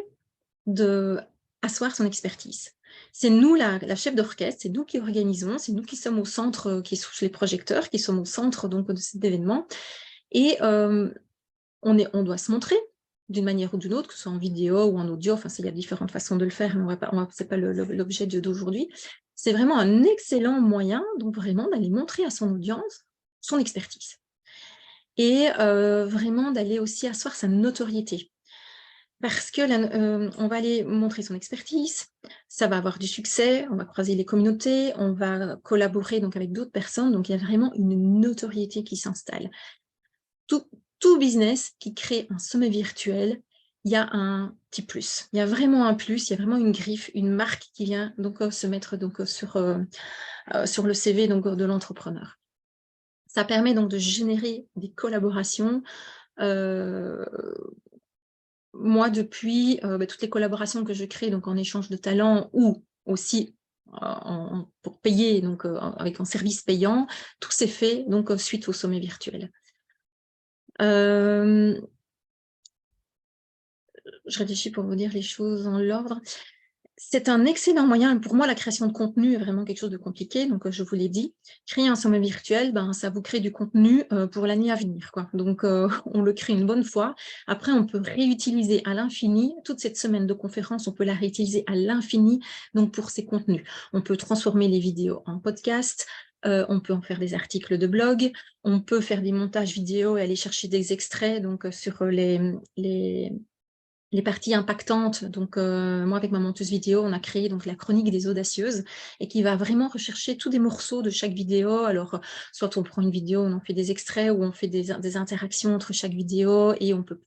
d'asseoir son expertise. C'est nous, la chef d'orchestre, c'est nous qui organisons, c'est nous qui sommes au centre, qui sommes les projecteurs, qui sommes au centre donc, de cet événement. Et on doit se montrer d'une manière ou d'une autre, que ce soit en vidéo ou en audio, enfin, il y a différentes façons de le faire, mais ce n'est pas l'objet d'aujourd'hui. C'est vraiment un excellent moyen, donc vraiment, d'aller montrer à son audience son expertise. Et vraiment d'aller aussi asseoir sa notoriété. Parce qu'on va aller montrer son expertise, ça va avoir du succès, on va croiser les communautés, on va collaborer donc, avec d'autres personnes, donc il y a vraiment une notoriété qui s'installe. Tout business qui crée un sommet virtuel, il y a un petit plus. Il y a vraiment un plus, il y a vraiment une griffe, une marque qui vient donc se mettre donc, sur le CV donc, de l'entrepreneur. Ça permet donc de générer des collaborations. Moi, depuis toutes les collaborations que je crée donc, en échange de talents ou aussi pour payer, donc, avec un service payant, tout s'est fait donc, suite au sommet virtuel. je réfléchis pour vous dire les choses dans l'ordre. C'est un excellent moyen. Pour moi, la création de contenu est vraiment quelque chose de compliqué. Donc, je vous l'ai dit, créer un sommet virtuel, ben, ça vous crée du contenu pour l'année à venir, quoi. Donc, on le crée une bonne fois. Après, on peut réutiliser à l'infini. Toute cette semaine de conférence, on peut la réutiliser à l'infini. Donc, pour ces contenus, on peut transformer les vidéos en podcast. On peut en faire des articles de blog. On peut faire des montages vidéo et aller chercher des extraits donc, sur les parties impactantes. Donc, moi, avec ma monteuse vidéo, on a créé donc la chronique des audacieuses et qui va vraiment rechercher tous des morceaux de chaque vidéo. Alors, soit on prend une vidéo, on en fait des extraits ou on fait des interactions entre chaque vidéo et on peut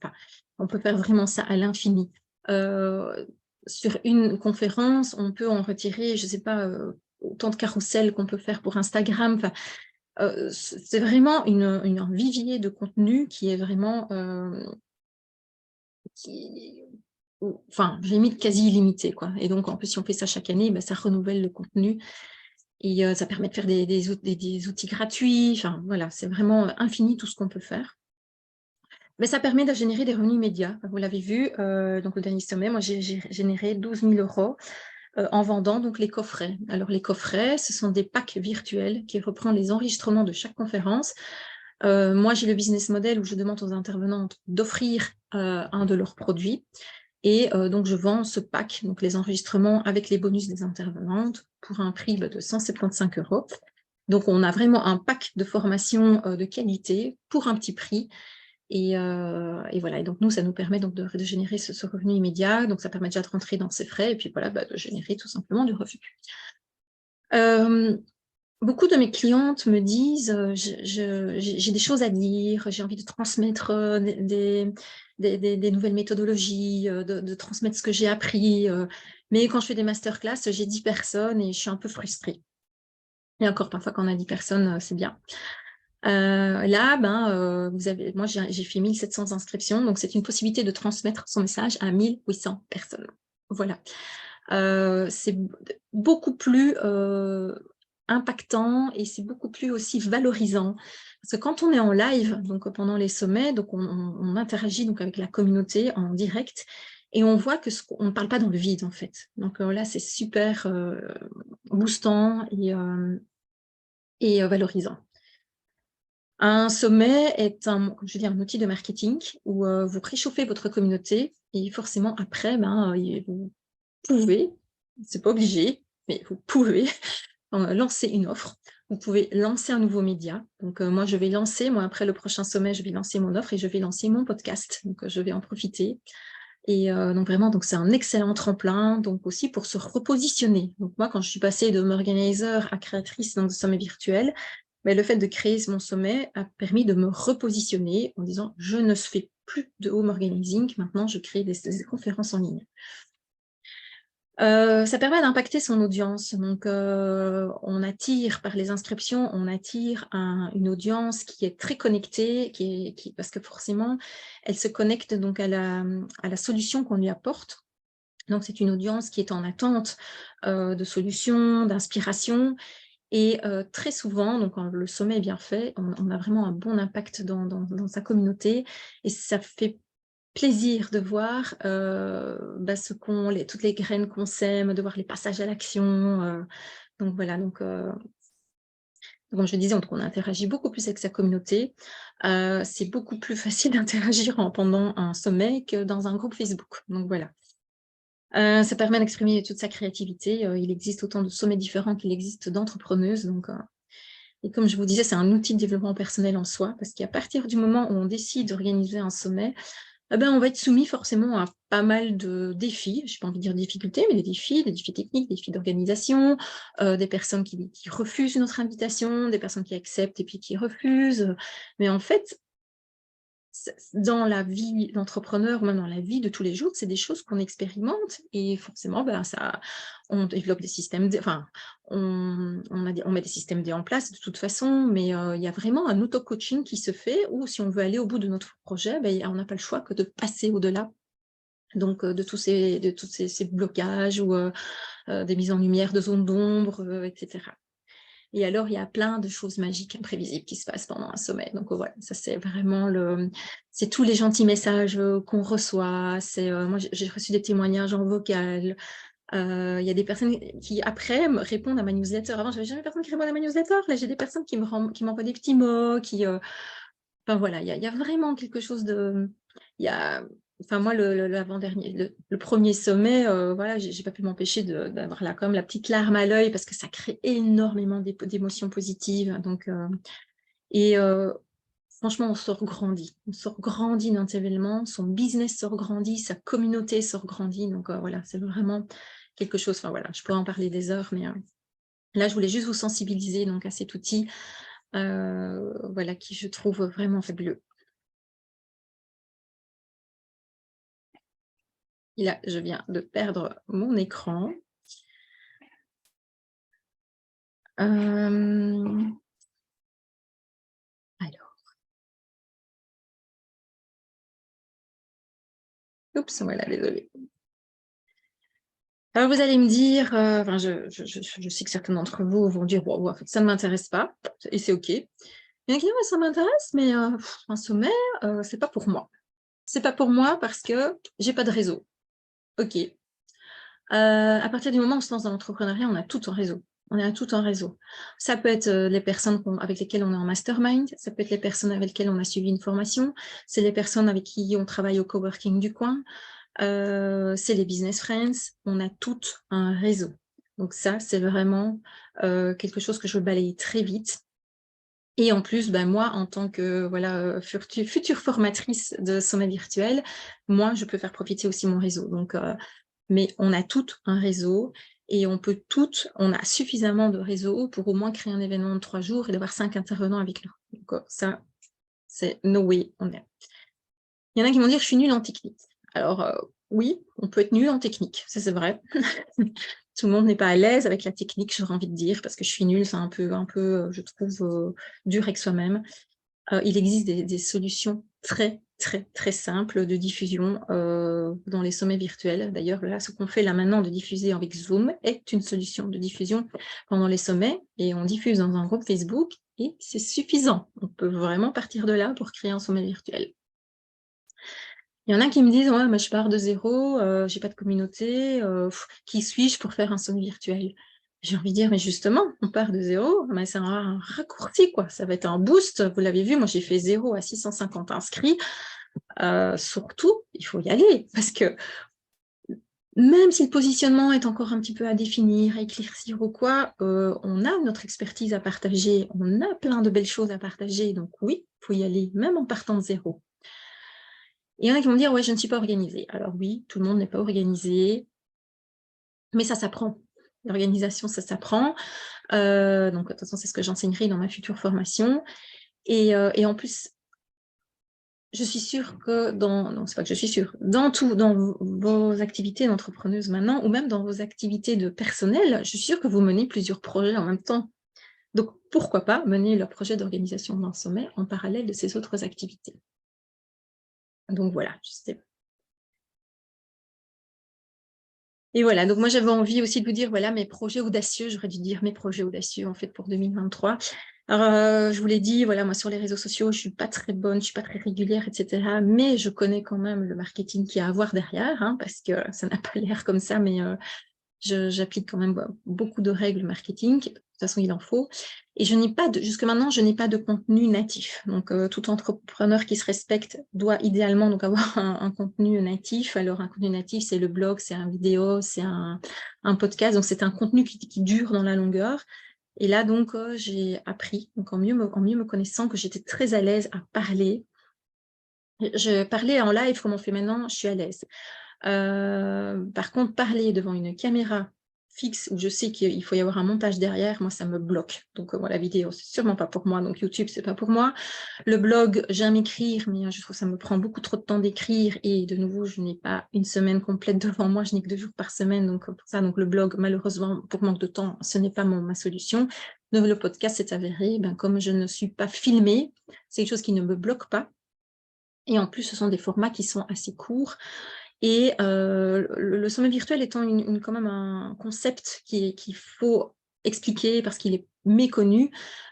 faire vraiment ça à l'infini. Sur une conférence, on peut en retirer, je ne sais pas, autant de carousels qu'on peut faire pour Instagram. Enfin, c'est vraiment un vivier de contenu qui est vraiment... enfin, j'ai mis quasi illimité, quoi. Et donc, en plus, si on fait ça chaque année, ben, ça renouvelle le contenu et ça permet de faire des outils gratuits. Enfin, voilà, c'est vraiment infini tout ce qu'on peut faire. Mais ça permet de générer des revenus immédiats. Vous l'avez vu, donc le dernier sommet, moi, j'ai généré 12 000 € en vendant donc les coffrets. Alors, les coffrets, ce sont des packs virtuels qui reprennent les enregistrements de chaque conférence. Moi, j'ai le business model où je demande aux intervenantes d'offrir un de leurs produits. Et donc, je vends ce pack, donc les enregistrements avec les bonus des intervenantes, pour un prix de 175 €. Donc, on a vraiment un pack de formation de qualité pour un petit prix. Et voilà. Et donc, nous, ça nous permet donc de générer ce revenu immédiat. Donc, ça permet déjà de rentrer dans ses frais et puis voilà, de générer tout simplement du revenu. Beaucoup de mes clientes me disent j'ai des choses à dire, j'ai envie de transmettre des nouvelles méthodologies, de transmettre ce que j'ai appris. Mais quand je fais des masterclass, j'ai 10 personnes et je suis un peu frustrée. Et encore, parfois, quand on a 10 personnes, c'est bien. Là, moi, j'ai fait 1700 inscriptions, donc c'est une possibilité de transmettre son message à 1800 personnes. Voilà. C'est beaucoup plus impactant et c'est beaucoup plus aussi valorisant. Parce que quand on est en live, donc pendant les sommets, donc on interagit donc avec la communauté en direct et on voit que on ne parle pas dans le vide en fait. Donc là, c'est super boostant et valorisant. Un sommet est comme je dis, un outil de marketing où vous réchauffez votre communauté et forcément après, vous pouvez, c'est pas obligé, mais vous pouvez lancer une offre. Vous pouvez lancer un nouveau média. Donc, moi, je vais lancer, après le prochain sommet, je vais lancer mon offre et je vais lancer mon podcast. Donc, je vais en profiter. Et donc, vraiment, c'est un excellent tremplin, donc aussi pour se repositionner. Donc, moi, quand je suis passée de home organizer à créatrice de sommet virtuel, le fait de créer mon sommet a permis de me repositionner en disant « je ne fais plus de home organizing, maintenant je crée des conférences en ligne ». Ça permet d'impacter son audience. Donc, on attire par les inscriptions, on attire une audience qui est très connectée, parce que forcément, elle se connecte donc à la solution qu'on lui apporte. Donc, c'est une audience qui est en attente de solutions, d'inspiration. Et très souvent, donc, quand le sommet est bien fait, on a vraiment un bon impact dans sa communauté. Et ça fait plaisir de voir toutes les graines qu'on sème, de voir les passages à l'action. Donc voilà, comme je disais, on interagit beaucoup plus avec sa communauté. C'est beaucoup plus facile d'interagir pendant un sommet que dans un groupe Facebook. Donc voilà. Ça permet d'exprimer toute sa créativité. Il existe autant de sommets différents qu'il existe d'entrepreneuses. Et comme je vous disais, c'est un outil de développement personnel en soi, parce qu'à partir du moment où on décide d'organiser un sommet, on va être soumis forcément à pas mal de défis, je n'ai pas envie de dire difficultés, mais des défis techniques, des défis d'organisation, des personnes qui refusent notre invitation, des personnes qui acceptent et puis qui refusent. Mais en fait, dans la vie d'entrepreneur, ou même dans la vie de tous les jours, c'est des choses qu'on expérimente et forcément, on développe des systèmes, on met des systèmes D en place de toute façon, mais il y a vraiment un auto-coaching qui se fait où si on veut aller au bout de notre projet, on n'a pas le choix que de passer au-delà donc de tous ces blocages ou des mises en lumière de zones d'ombre, etc. Et alors, il y a plein de choses magiques, imprévisibles qui se passent pendant un sommet. Donc voilà, ça c'est vraiment c'est tous les gentils messages qu'on reçoit. Moi, j'ai reçu des témoignages en vocal. Il y a des personnes qui, après, me répondent à ma newsletter. Avant, je n'avais jamais personne qui répondait à ma newsletter. Là, j'ai des personnes qui m'envoient des petits mots, enfin, voilà, il y a vraiment quelque chose de... Enfin, moi, l'avant-dernier, le premier sommet, voilà, j'ai pas pu m'empêcher d'avoir là, comme la petite larme à l'œil parce que ça crée énormément d'émotions positives. Donc, franchement, on sort grandi. On sort grandi d'un événement, son business sort grandi, sa communauté sort grandi. Donc, voilà, c'est vraiment quelque chose. Enfin, voilà, je pourrais en parler des heures, mais là, je voulais juste vous sensibiliser donc, à cet outil, voilà, qui je trouve vraiment fabuleux. Et là, je viens de perdre mon écran. Alors. Oups, voilà, désolée. Alors, vous allez me dire, enfin, je sais que certains d'entre vous vont dire, wow, en fait, ça ne m'intéresse pas, et c'est OK. Il y en a qui disent, ouais, ça m'intéresse, mais un sommet, c'est pas pour moi. C'est pas pour moi parce que j'ai pas de réseau. OK. À partir du moment où on se lance dans l'entrepreneuriat, on a tout en réseau. On a tout en réseau. Ça peut être les personnes avec lesquelles on est en mastermind, ça peut être les personnes avec lesquelles on a suivi une formation, c'est les personnes avec qui on travaille au coworking du coin, c'est les business friends, on a tout un réseau. Donc ça, c'est vraiment quelque chose que je veux balayer très vite. Et en plus, ben moi, en tant que voilà, future formatrice de sommet virtuel, moi, je peux faire profiter aussi mon réseau. Donc, mais on a tout un réseau et on a suffisamment de réseau pour au moins créer un événement de 3 jours et d'avoir 5 intervenants avec nous. Donc, ça, c'est no way on est. Il y en a qui vont dire, je suis nulle en technique. Alors, oui, on peut être nul en technique, ça c'est vrai. Tout le monde n'est pas à l'aise avec la technique, j'aurais envie de dire, parce que je suis nulle, c'est un peu je trouve, dur avec soi-même. Il existe des solutions très, très, très simples de diffusion dans les sommets virtuels. D'ailleurs, là, ce qu'on fait là maintenant de diffuser avec Zoom est une solution de diffusion pendant les sommets, et on diffuse dans un groupe Facebook, et c'est suffisant. On peut vraiment partir de là pour créer un sommet virtuel. Il y en a qui me disent, ouais, mais je pars de zéro, j'ai pas de communauté, qui suis-je pour faire un sommet virtuel? J'ai envie de dire, mais justement, on part de zéro, mais c'est un raccourci, quoi. Ça va être un boost. Vous l'avez vu, moi, j'ai fait 0 à 650 inscrits. Surtout, il faut y aller, parce que même si le positionnement est encore un petit peu à définir, à éclaircir ou quoi, on a notre expertise à partager, on a plein de belles choses à partager. Donc oui, il faut y aller, même en partant de zéro. Il y en a qui vont me dire, ouais, je ne suis pas organisée. Alors oui, tout le monde n'est pas organisé, mais ça s'apprend. L'organisation, ça s'apprend. Donc, de toute façon, c'est ce que j'enseignerai dans ma future formation. Et en plus, je suis sûre que non, c'est pas que je suis sûre, dans vos activités d'entrepreneuse maintenant, ou même dans vos activités de personnel, je suis sûre que vous menez plusieurs projets en même temps. Donc, pourquoi pas mener le projet d'organisation d'un sommet en parallèle de ces autres activités. Donc voilà, je sais. Et voilà, donc moi j'avais envie aussi de vous dire, voilà, mes projets audacieux, j'aurais dû dire mes projets audacieux en fait pour 2023. Alors, je vous l'ai dit, voilà, moi sur les réseaux sociaux, je suis pas très bonne, je suis pas très régulière, etc. Mais je connais quand même le marketing qu'il y a à avoir derrière, hein, parce que ça n'a pas l'air comme ça, mais j'applique quand même beaucoup de règles marketing. De toute façon, il en faut. Et jusque maintenant, je n'ai pas de contenu natif. Donc, tout entrepreneur qui se respecte doit idéalement donc avoir un contenu natif. Alors, un contenu natif, c'est le blog, c'est une vidéo, c'est un podcast. Donc, c'est un contenu qui dure dans la longueur. Et là, donc, j'ai appris, donc en mieux me connaissant, que j'étais très à l'aise à parler. Je parlais en live comme on fait maintenant, je suis à l'aise. Par contre, parler devant une caméra fixe où je sais qu'il faut y avoir un montage derrière, moi, ça me bloque. Donc, la vidéo, c'est sûrement pas pour moi. Donc, YouTube, c'est pas pour moi. Le blog, j'aime écrire, mais je trouve que ça me prend beaucoup trop de temps d'écrire. Et de nouveau, je n'ai pas une semaine complète devant moi. Je n'ai que 2 jours par semaine. Donc, pour ça, donc, le blog, malheureusement, pour manque de temps, ce n'est pas ma solution. Donc, le podcast, c'est avéré. Comme je ne suis pas filmée, c'est quelque chose qui ne me bloque pas. Et en plus, ce sont des formats qui sont assez courts. Et le sommet virtuel étant quand même un concept qu'il faut expliquer parce qu'il est méconnu.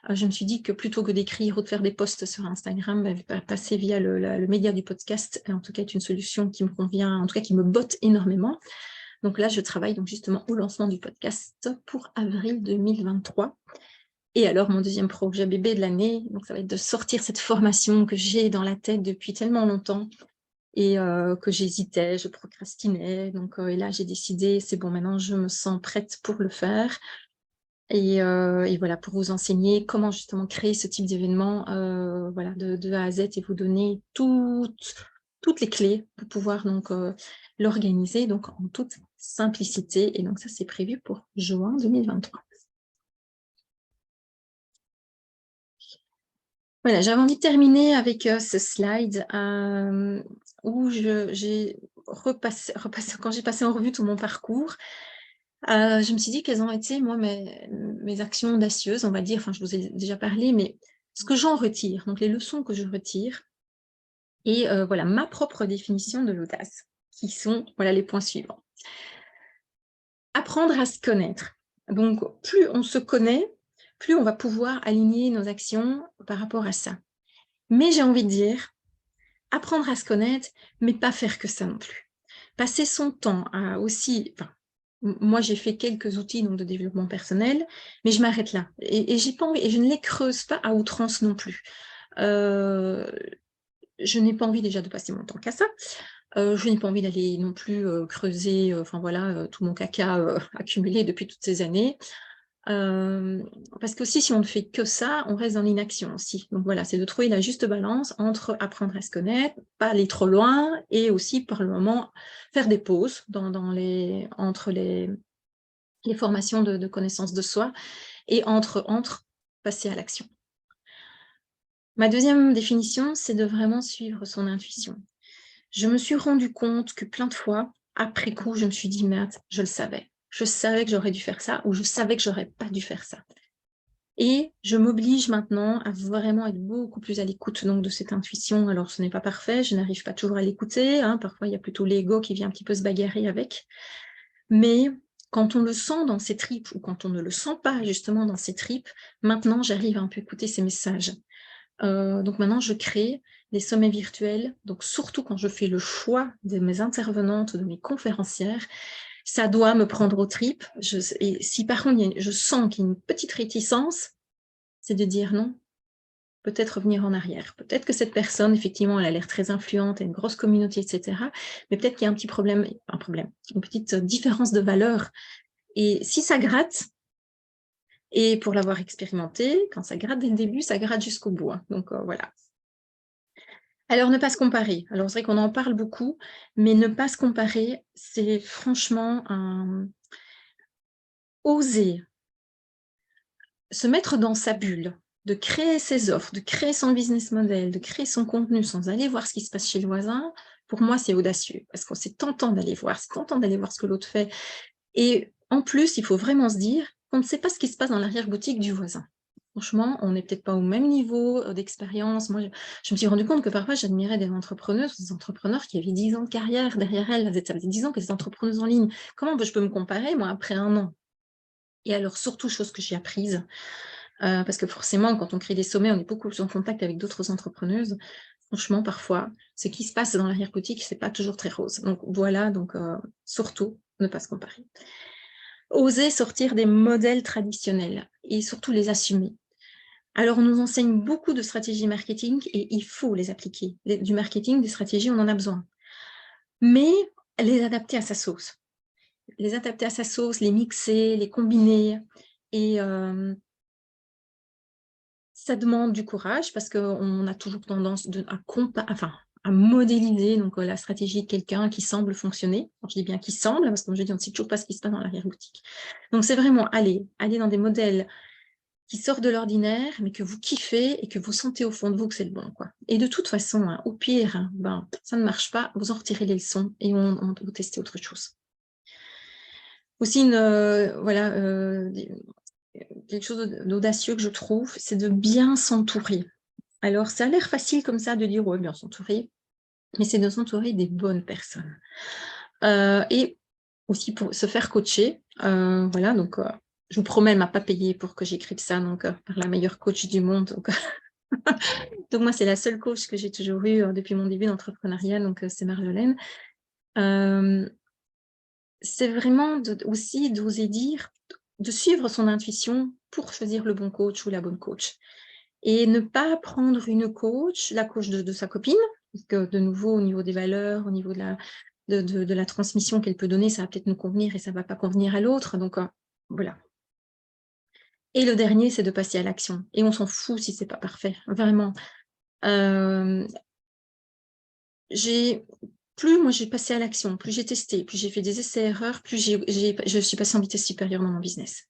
Je me suis dit que plutôt que d'écrire ou de faire des posts sur Instagram, passer via le média du podcast, en tout cas, est une solution qui me convient, en tout cas qui me botte énormément. Donc là, je travaille donc justement au lancement du podcast pour avril 2023. Et alors, mon deuxième projet bébé de l'année, donc ça va être de sortir cette formation que j'ai dans la tête depuis tellement longtemps et que j'hésitais, je procrastinais. Donc et là, j'ai décidé, c'est bon, maintenant, je me sens prête pour le faire. Et voilà, pour vous enseigner comment justement créer ce type d'événement voilà, de A à Z et vous donner toutes les clés pour pouvoir donc l'organiser donc en toute simplicité. Et donc ça, c'est prévu pour juin 2023. Voilà, j'avais envie de terminer avec ce slide où j'ai repassé, quand j'ai passé en revue tout mon parcours, je me suis dit quelles ont été, moi, mes actions audacieuses, on va dire, enfin, je vous ai déjà parlé, mais ce que j'en retire, donc les leçons que je retire, et voilà, ma propre définition de l'audace, qui sont, voilà, les points suivants. Apprendre à se connaître. Donc, plus on se connaît, plus on va pouvoir aligner nos actions par rapport à ça. Mais j'ai envie de dire, apprendre à se connaître, mais pas faire que ça non plus. Passer son temps à aussi... Enfin, moi, j'ai fait quelques outils donc, de développement personnel, mais je m'arrête là. Et j'ai pas envie, et je ne les creuse pas à outrance non plus. Je n'ai pas envie déjà de passer mon temps qu'à ça. Je n'ai pas envie d'aller non plus creuser enfin, voilà, tout mon caca accumulé depuis toutes ces années. Parce que aussi, si on ne fait que ça, on reste dans l'inaction aussi. Donc voilà, c'est de trouver la juste balance entre apprendre à se connaître, pas aller trop loin, et aussi par le moment faire des pauses entre les formations de connaissance de soi et entre passer à l'action. Ma deuxième définition, c'est de vraiment suivre son intuition. Je me suis rendu compte que plein de fois, après coup, je me suis dit, merde, je le savais. Je savais que j'aurais dû faire ça, ou je savais que j'aurais pas dû faire ça. Et je m'oblige maintenant à vraiment être beaucoup plus à l'écoute de cette intuition. Alors, ce n'est pas parfait, je n'arrive pas toujours à l'écouter. Hein, parfois, il y a plutôt l'ego qui vient un petit peu se bagarrer avec. Mais quand on le sent dans ses tripes, ou quand on ne le sent pas justement dans ses tripes, maintenant, j'arrive à un peu écouter ces messages. Donc maintenant, je crée des sommets virtuels. Donc surtout quand je fais le choix de mes intervenantes, de mes conférencières, ça doit me prendre aux tripes. Et si par contre, je sens qu'il y a une petite réticence, c'est de dire non, peut-être revenir en arrière. Peut-être que cette personne, effectivement, elle a l'air très influente, elle a une grosse communauté, etc. Mais peut-être qu'il y a un petit problème, une petite différence de valeur. Et si ça gratte, et pour l'avoir expérimenté, quand ça gratte dès le début, ça gratte jusqu'au bout. Hein. Donc voilà. Alors, ne pas se comparer. Alors, c'est vrai qu'on en parle beaucoup, mais ne pas se comparer, c'est franchement oser se mettre dans sa bulle, de créer ses offres, de créer son business model, de créer son contenu sans aller voir ce qui se passe chez le voisin. Pour moi, c'est audacieux parce que c'est tentant d'aller voir, c'est tentant d'aller voir ce que l'autre fait. Et en plus, il faut vraiment se dire qu'on ne sait pas ce qui se passe dans l'arrière-boutique du voisin. Franchement, on n'est peut-être pas au même niveau d'expérience. Moi, je me suis rendu compte que parfois, j'admirais des entrepreneuses, des entrepreneurs qui avaient 10 ans de carrière derrière elles. Ça faisait 10 ans qu'elles étaient entrepreneuses en ligne. Comment je peux me comparer, moi, après un an? Et alors, surtout, chose que j'ai apprise, parce que forcément, quand on crée des sommets, on est beaucoup plus en contact avec d'autres entrepreneuses. Franchement, parfois, ce qui se passe dans l'arrière-boutique, c'est pas toujours très rose. Donc voilà, surtout, ne pas se comparer. Oser sortir des modèles traditionnels et surtout les assumer. Alors, on nous enseigne beaucoup de stratégies marketing et il faut les appliquer. Du marketing, des stratégies, on en a besoin. Mais les adapter à sa sauce. Les adapter à sa sauce, les mixer, les combiner. Et ça demande du courage parce qu'on a toujours tendance à modéliser la stratégie de quelqu'un qui semble fonctionner. Alors, je dis bien qui semble, parce que comme je dis, on ne sait toujours pas ce qui se passe dans l'arrière-boutique. Donc, c'est vraiment aller dans des modèles qui sort de l'ordinaire, mais que vous kiffez et que vous sentez au fond de vous que c'est le bon. Quoi. Et de toute façon, hein, au pire, hein, ça ne marche pas, vous en retirez les leçons et vous testez autre chose. Aussi, quelque chose d'audacieux que je trouve, c'est de bien s'entourer. Alors, ça a l'air facile comme ça de dire, ouais, bien s'entourer, mais c'est de s'entourer des bonnes personnes. Et aussi pour se faire coacher. je vous promets, elle ne m'a pas payé pour que j'écrive ça, donc par la meilleure coach du monde. Donc, donc moi, c'est la seule coach que j'ai toujours eue depuis mon début d'entrepreneuriat, donc c'est Marjolaine. C'est vraiment aussi d'oser dire, de suivre son intuition pour choisir le bon coach ou la bonne coach. Et ne pas prendre une coach, la coach de sa copine, parce que de nouveau, au niveau des valeurs, au niveau de la transmission qu'elle peut donner, ça va peut-être nous convenir et ça ne va pas convenir à l'autre. Donc, voilà. Et le dernier, c'est de passer à l'action. Et on s'en fout si ce n'est pas parfait, vraiment. Plus moi j'ai passé à l'action, plus j'ai testé, plus j'ai fait des essais-erreurs, plus je suis passée en vitesse supérieure dans mon business.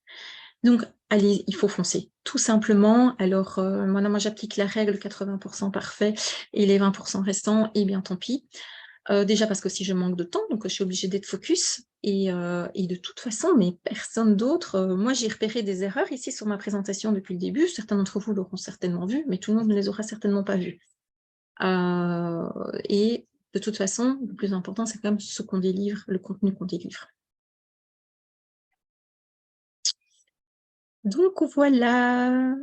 Donc, allez, il faut foncer, tout simplement. Alors, moi j'applique la règle 80% parfait et les 20% restants, eh bien, tant pis. Déjà parce que si je manque de temps, donc je suis obligée d'être focus. Et de toute façon, mais personne d'autre. Moi, j'ai repéré des erreurs ici sur ma présentation depuis le début. Certains d'entre vous l'auront certainement vu, mais tout le monde ne les aura certainement pas vues. Et de toute façon, le plus important, c'est quand même ce qu'on délivre, le contenu qu'on délivre. Donc voilà.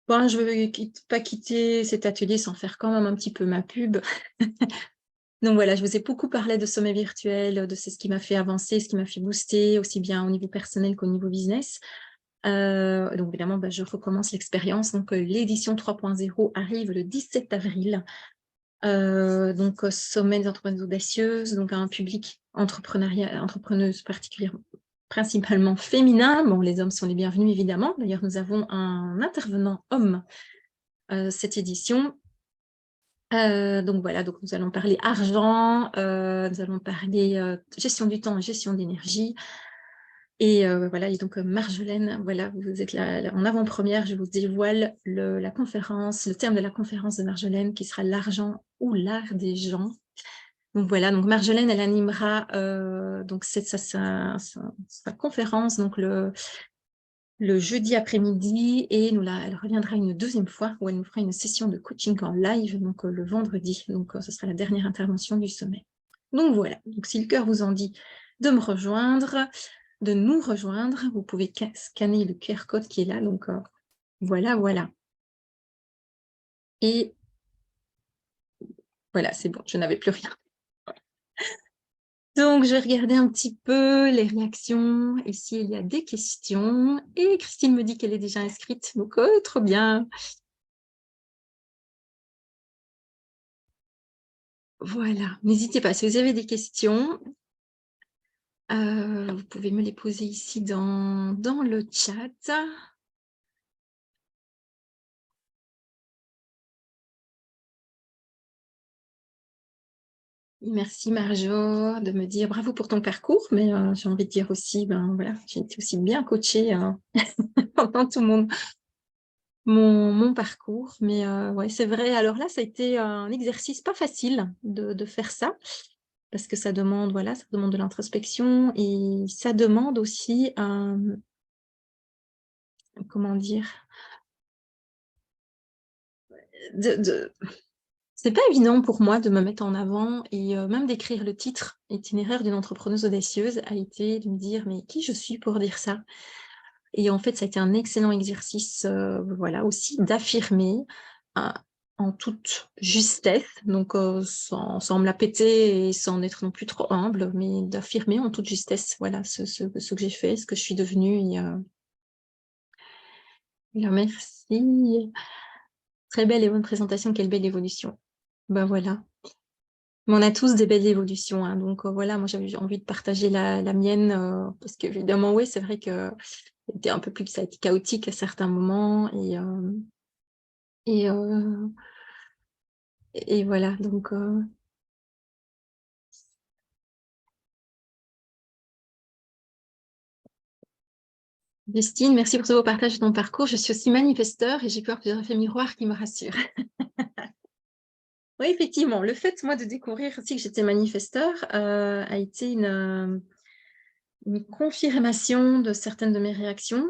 Bon, je ne veux pas quitter cet atelier sans faire quand même un petit peu ma pub. Donc voilà, je vous ai beaucoup parlé de sommet virtuel, de ce qui m'a fait avancer, ce qui m'a fait booster, aussi bien au niveau personnel qu'au niveau business. Donc évidemment, je recommence l'expérience. Donc l'édition 3.0 arrive le 17 avril. Donc sommet des entrepreneuses audacieuses, donc un public entrepreneuse particulièrement, principalement féminin. Bon, les hommes sont les bienvenus, évidemment. D'ailleurs, nous avons un intervenant homme cette édition. Donc voilà, donc nous allons parler argent, nous allons parler gestion du temps et gestion d'énergie. Et voilà, et donc Marjolaine, voilà, vous êtes là en avant-première, je vous dévoile la conférence, le terme de la conférence de Marjolaine qui sera l'argent ou l'art des gens. Donc voilà, donc Marjolaine, elle animera donc sa conférence donc le jeudi après-midi et elle reviendra une deuxième fois où elle nous fera une session de coaching en live donc le vendredi. Donc ce sera la dernière intervention du sommet. Donc voilà, donc si le cœur vous en dit de me rejoindre, de nous rejoindre, vous pouvez scanner le QR code qui est là. Donc voilà, voilà. Et voilà, c'est bon, je n'avais plus rien. Donc, je regardais un petit peu les réactions. Ici, il y a des questions. Et Christine me dit qu'elle est déjà inscrite. Donc, trop bien. Voilà, n'hésitez pas. Si vous avez des questions, vous pouvez me les poser ici dans le chat. Merci Marjo de me dire bravo pour ton parcours, mais j'ai envie de dire aussi, voilà, j'ai été aussi bien coachée pendant tout mon parcours. Mais ouais, c'est vrai, alors là, ça a été un exercice pas facile de faire ça, parce que ça demande, voilà, ça demande de l'introspection et ça demande aussi, comment dire, c'est pas évident pour moi de me mettre en avant et même d'écrire le titre « Itinéraire d'une entrepreneuse audacieuse » a été de me dire « mais qui je suis pour dire ça ?» Et en fait, ça a été un excellent exercice voilà, aussi d'affirmer en toute justesse, donc sans me la péter et sans être non plus trop humble, mais d'affirmer en toute justesse voilà, ce que j'ai fait, ce que je suis devenue. Et, merci. Très belle et bonne présentation, quelle belle évolution. Ben voilà. Mais on a tous des belles évolutions, hein. Donc voilà, moi j'avais envie de partager la mienne, parce qu'évidemment, oui, c'est vrai que c'était un peu plus, ça a été chaotique à certains moments, et, et voilà, donc Justine, merci pour ce beau partage de ton parcours. Je suis aussi manifesteur et j'ai peur plusieurs effets miroirs qui me rassurent. Oui, effectivement, le fait, moi, de découvrir aussi que j'étais manifesteur a été une confirmation de certaines de mes réactions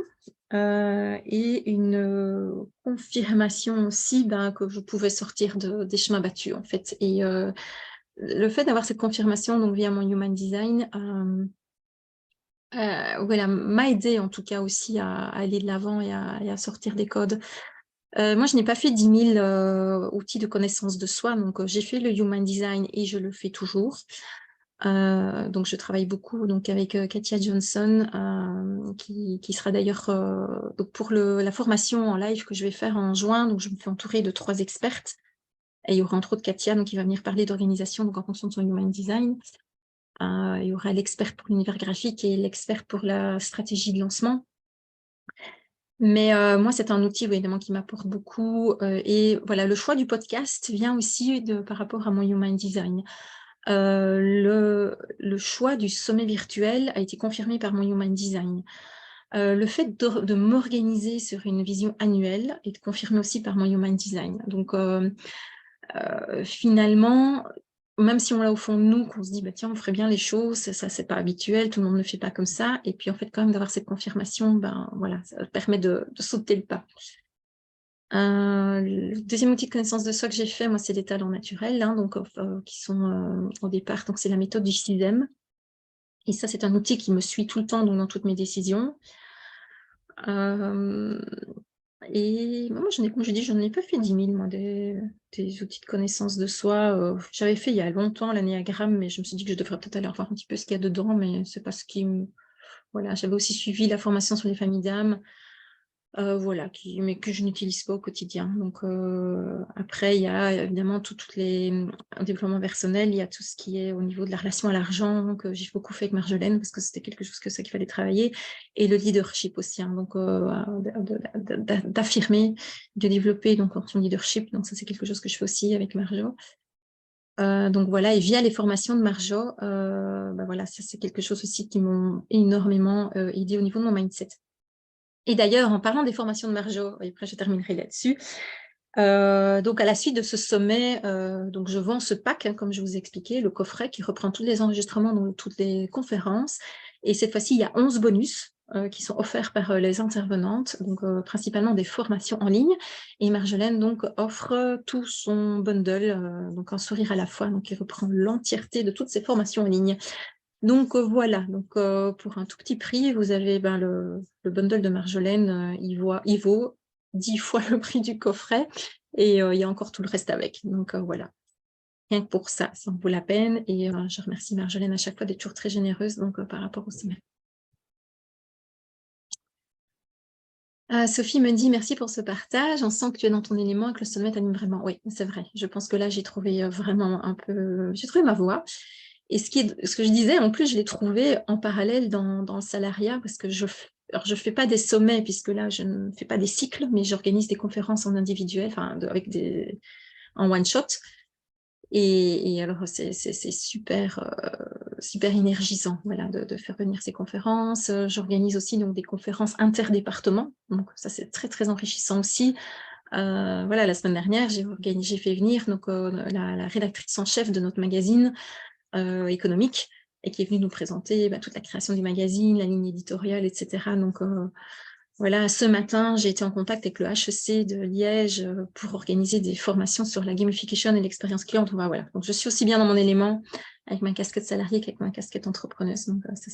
et une confirmation aussi que je pouvais sortir des chemins battus, en fait. Et le fait d'avoir cette confirmation donc, via mon Human Design voilà, m'a aidé en tout cas aussi à aller de l'avant et à sortir des codes. Moi, je n'ai pas fait 10 000 outils de connaissance de soi, donc j'ai fait le Human Design et je le fais toujours. Donc, je travaille beaucoup donc, avec Katia Johnson, qui sera d'ailleurs pour la formation en live que je vais faire en juin. Donc, je me fais entourer de 3 expertes. Et il y aura entre autres Katia, donc, qui va venir parler d'organisation donc en fonction de son Human Design. Il y aura l'expert pour l'univers graphique et l'expert pour la stratégie de lancement. Mais moi, c'est un outil évidemment qui m'apporte beaucoup. Et voilà, le choix du podcast vient aussi par rapport à mon Human Design. Le choix du sommet virtuel a été confirmé par mon Human Design. Le fait de m'organiser sur une vision annuelle est confirmé aussi par mon Human Design. Donc, finalement, même si on l'a au fond de nous, qu'on se dit, bah, tiens, on ferait bien les choses, ça, c'est pas habituel, tout le monde ne fait pas comme ça. Et puis, en fait, quand même, d'avoir cette confirmation, ben, voilà, ça permet de sauter le pas. Le deuxième outil de connaissance de soi que j'ai fait, moi, c'est les talents naturels, hein, donc, qui sont au départ, donc c'est la méthode du 6e. Et ça, c'est un outil qui me suit tout le temps donc, dans toutes mes décisions. Et moi, comme je dis, je n'en ai pas fait 10 000, moi, des outils de connaissance de soi. J'avais fait il y a longtemps l'anéagramme, mais je me suis dit que je devrais peut-être aller voir un petit peu ce qu'il y a dedans, mais c'est pas ce qui me... Voilà, j'avais aussi suivi la formation sur les familles d'âme. Voilà, mais que je n'utilise pas au quotidien. Donc après, il y a évidemment toutes les développements personnels, il y a tout ce qui est au niveau de la relation à l'argent, que j'ai beaucoup fait avec Marjolaine, parce que c'était quelque chose qu'il fallait travailler, et le leadership aussi, hein, donc d'affirmer, de développer donc son leadership, donc ça c'est quelque chose que je fais aussi avec Marjo. Donc voilà, et via les formations de Marjo, bah voilà, ça c'est quelque chose aussi qui m'ont énormément aidé au niveau de mon mindset. Et d'ailleurs, en parlant des formations de Marjo, et après je terminerai là-dessus, donc à la suite de ce sommet, donc je vends ce pack, hein, comme je vous ai expliqué, le coffret qui reprend tous les enregistrements de toutes les conférences. Et cette fois-ci, il y a 11 bonus qui sont offerts par les intervenantes, donc principalement des formations en ligne. Et Marjolaine donc offre tout son bundle, donc un sourire à la fois, donc qui reprend l'entièreté de toutes ces formations en ligne. Donc voilà, donc, pour un tout petit prix, vous avez le bundle de Marjolaine, il vaut 10 fois le prix du coffret, et il y a encore tout le reste avec. Donc voilà, rien que pour ça, ça en vaut la peine. Et je remercie Marjolaine à chaque fois d'être toujours très généreuse donc, par rapport au sommet. Sophie me dit merci pour ce partage. On sent que tu es dans ton élément et que le sommet t'anime vraiment. Oui, c'est vrai. Je pense que là, j'ai trouvé vraiment j'ai trouvé ma voie. Et ce que je disais, en plus, je l'ai trouvé en parallèle dans le salariat parce que je fais pas des sommets puisque là, je ne fais pas des cycles, mais j'organise des conférences en individuel, enfin, en one shot. Et alors, c'est super, super énergisant voilà, de faire venir ces conférences. J'organise aussi donc, des conférences interdépartements. Donc, ça, c'est très, très enrichissant aussi. Voilà, la semaine dernière, j'ai fait venir donc, la rédactrice en chef de notre magazine économique et qui est venue nous présenter toute la création du magazine, la ligne éditoriale, etc. Donc, voilà, ce matin, j'ai été en contact avec le HEC de Liège pour organiser des formations sur la gamification et l'expérience client. Donc, voilà. Donc, je suis aussi bien dans mon élément avec ma casquette salariée qu'avec ma casquette entrepreneuse. Donc, ça,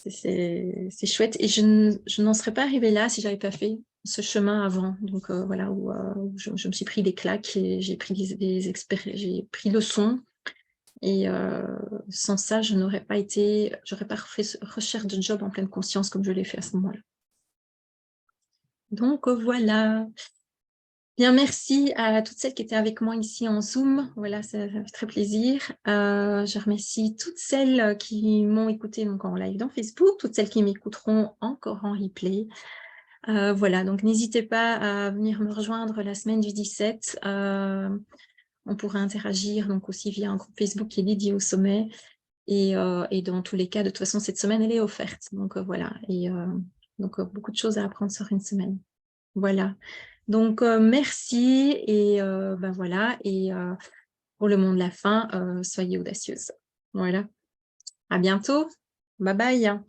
c'est chouette. Et je n'en serais pas arrivée là si je n'avais pas fait ce chemin avant. Donc, voilà, où je me suis pris des claques et j'ai pris j'ai pris leçon. Et sans ça, j'aurais pas fait recherche de job en pleine conscience comme je l'ai fait à ce moment-là. Donc voilà. Bien, merci à toutes celles qui étaient avec moi ici en Zoom. Voilà, ça fait très plaisir. Je remercie toutes celles qui m'ont écouté donc, en live dans Facebook, toutes celles qui m'écouteront encore en replay. Voilà, donc n'hésitez pas à venir me rejoindre la semaine du 17. On pourra interagir donc aussi via un groupe Facebook qui est dédié au sommet. Et dans tous les cas, de toute façon, cette semaine, elle est offerte. Donc, voilà. Et donc, beaucoup de choses à apprendre sur une semaine. Voilà. Donc, merci. Et voilà. Et pour le mot de la fin, soyez audacieuse. Voilà. À bientôt. Bye bye.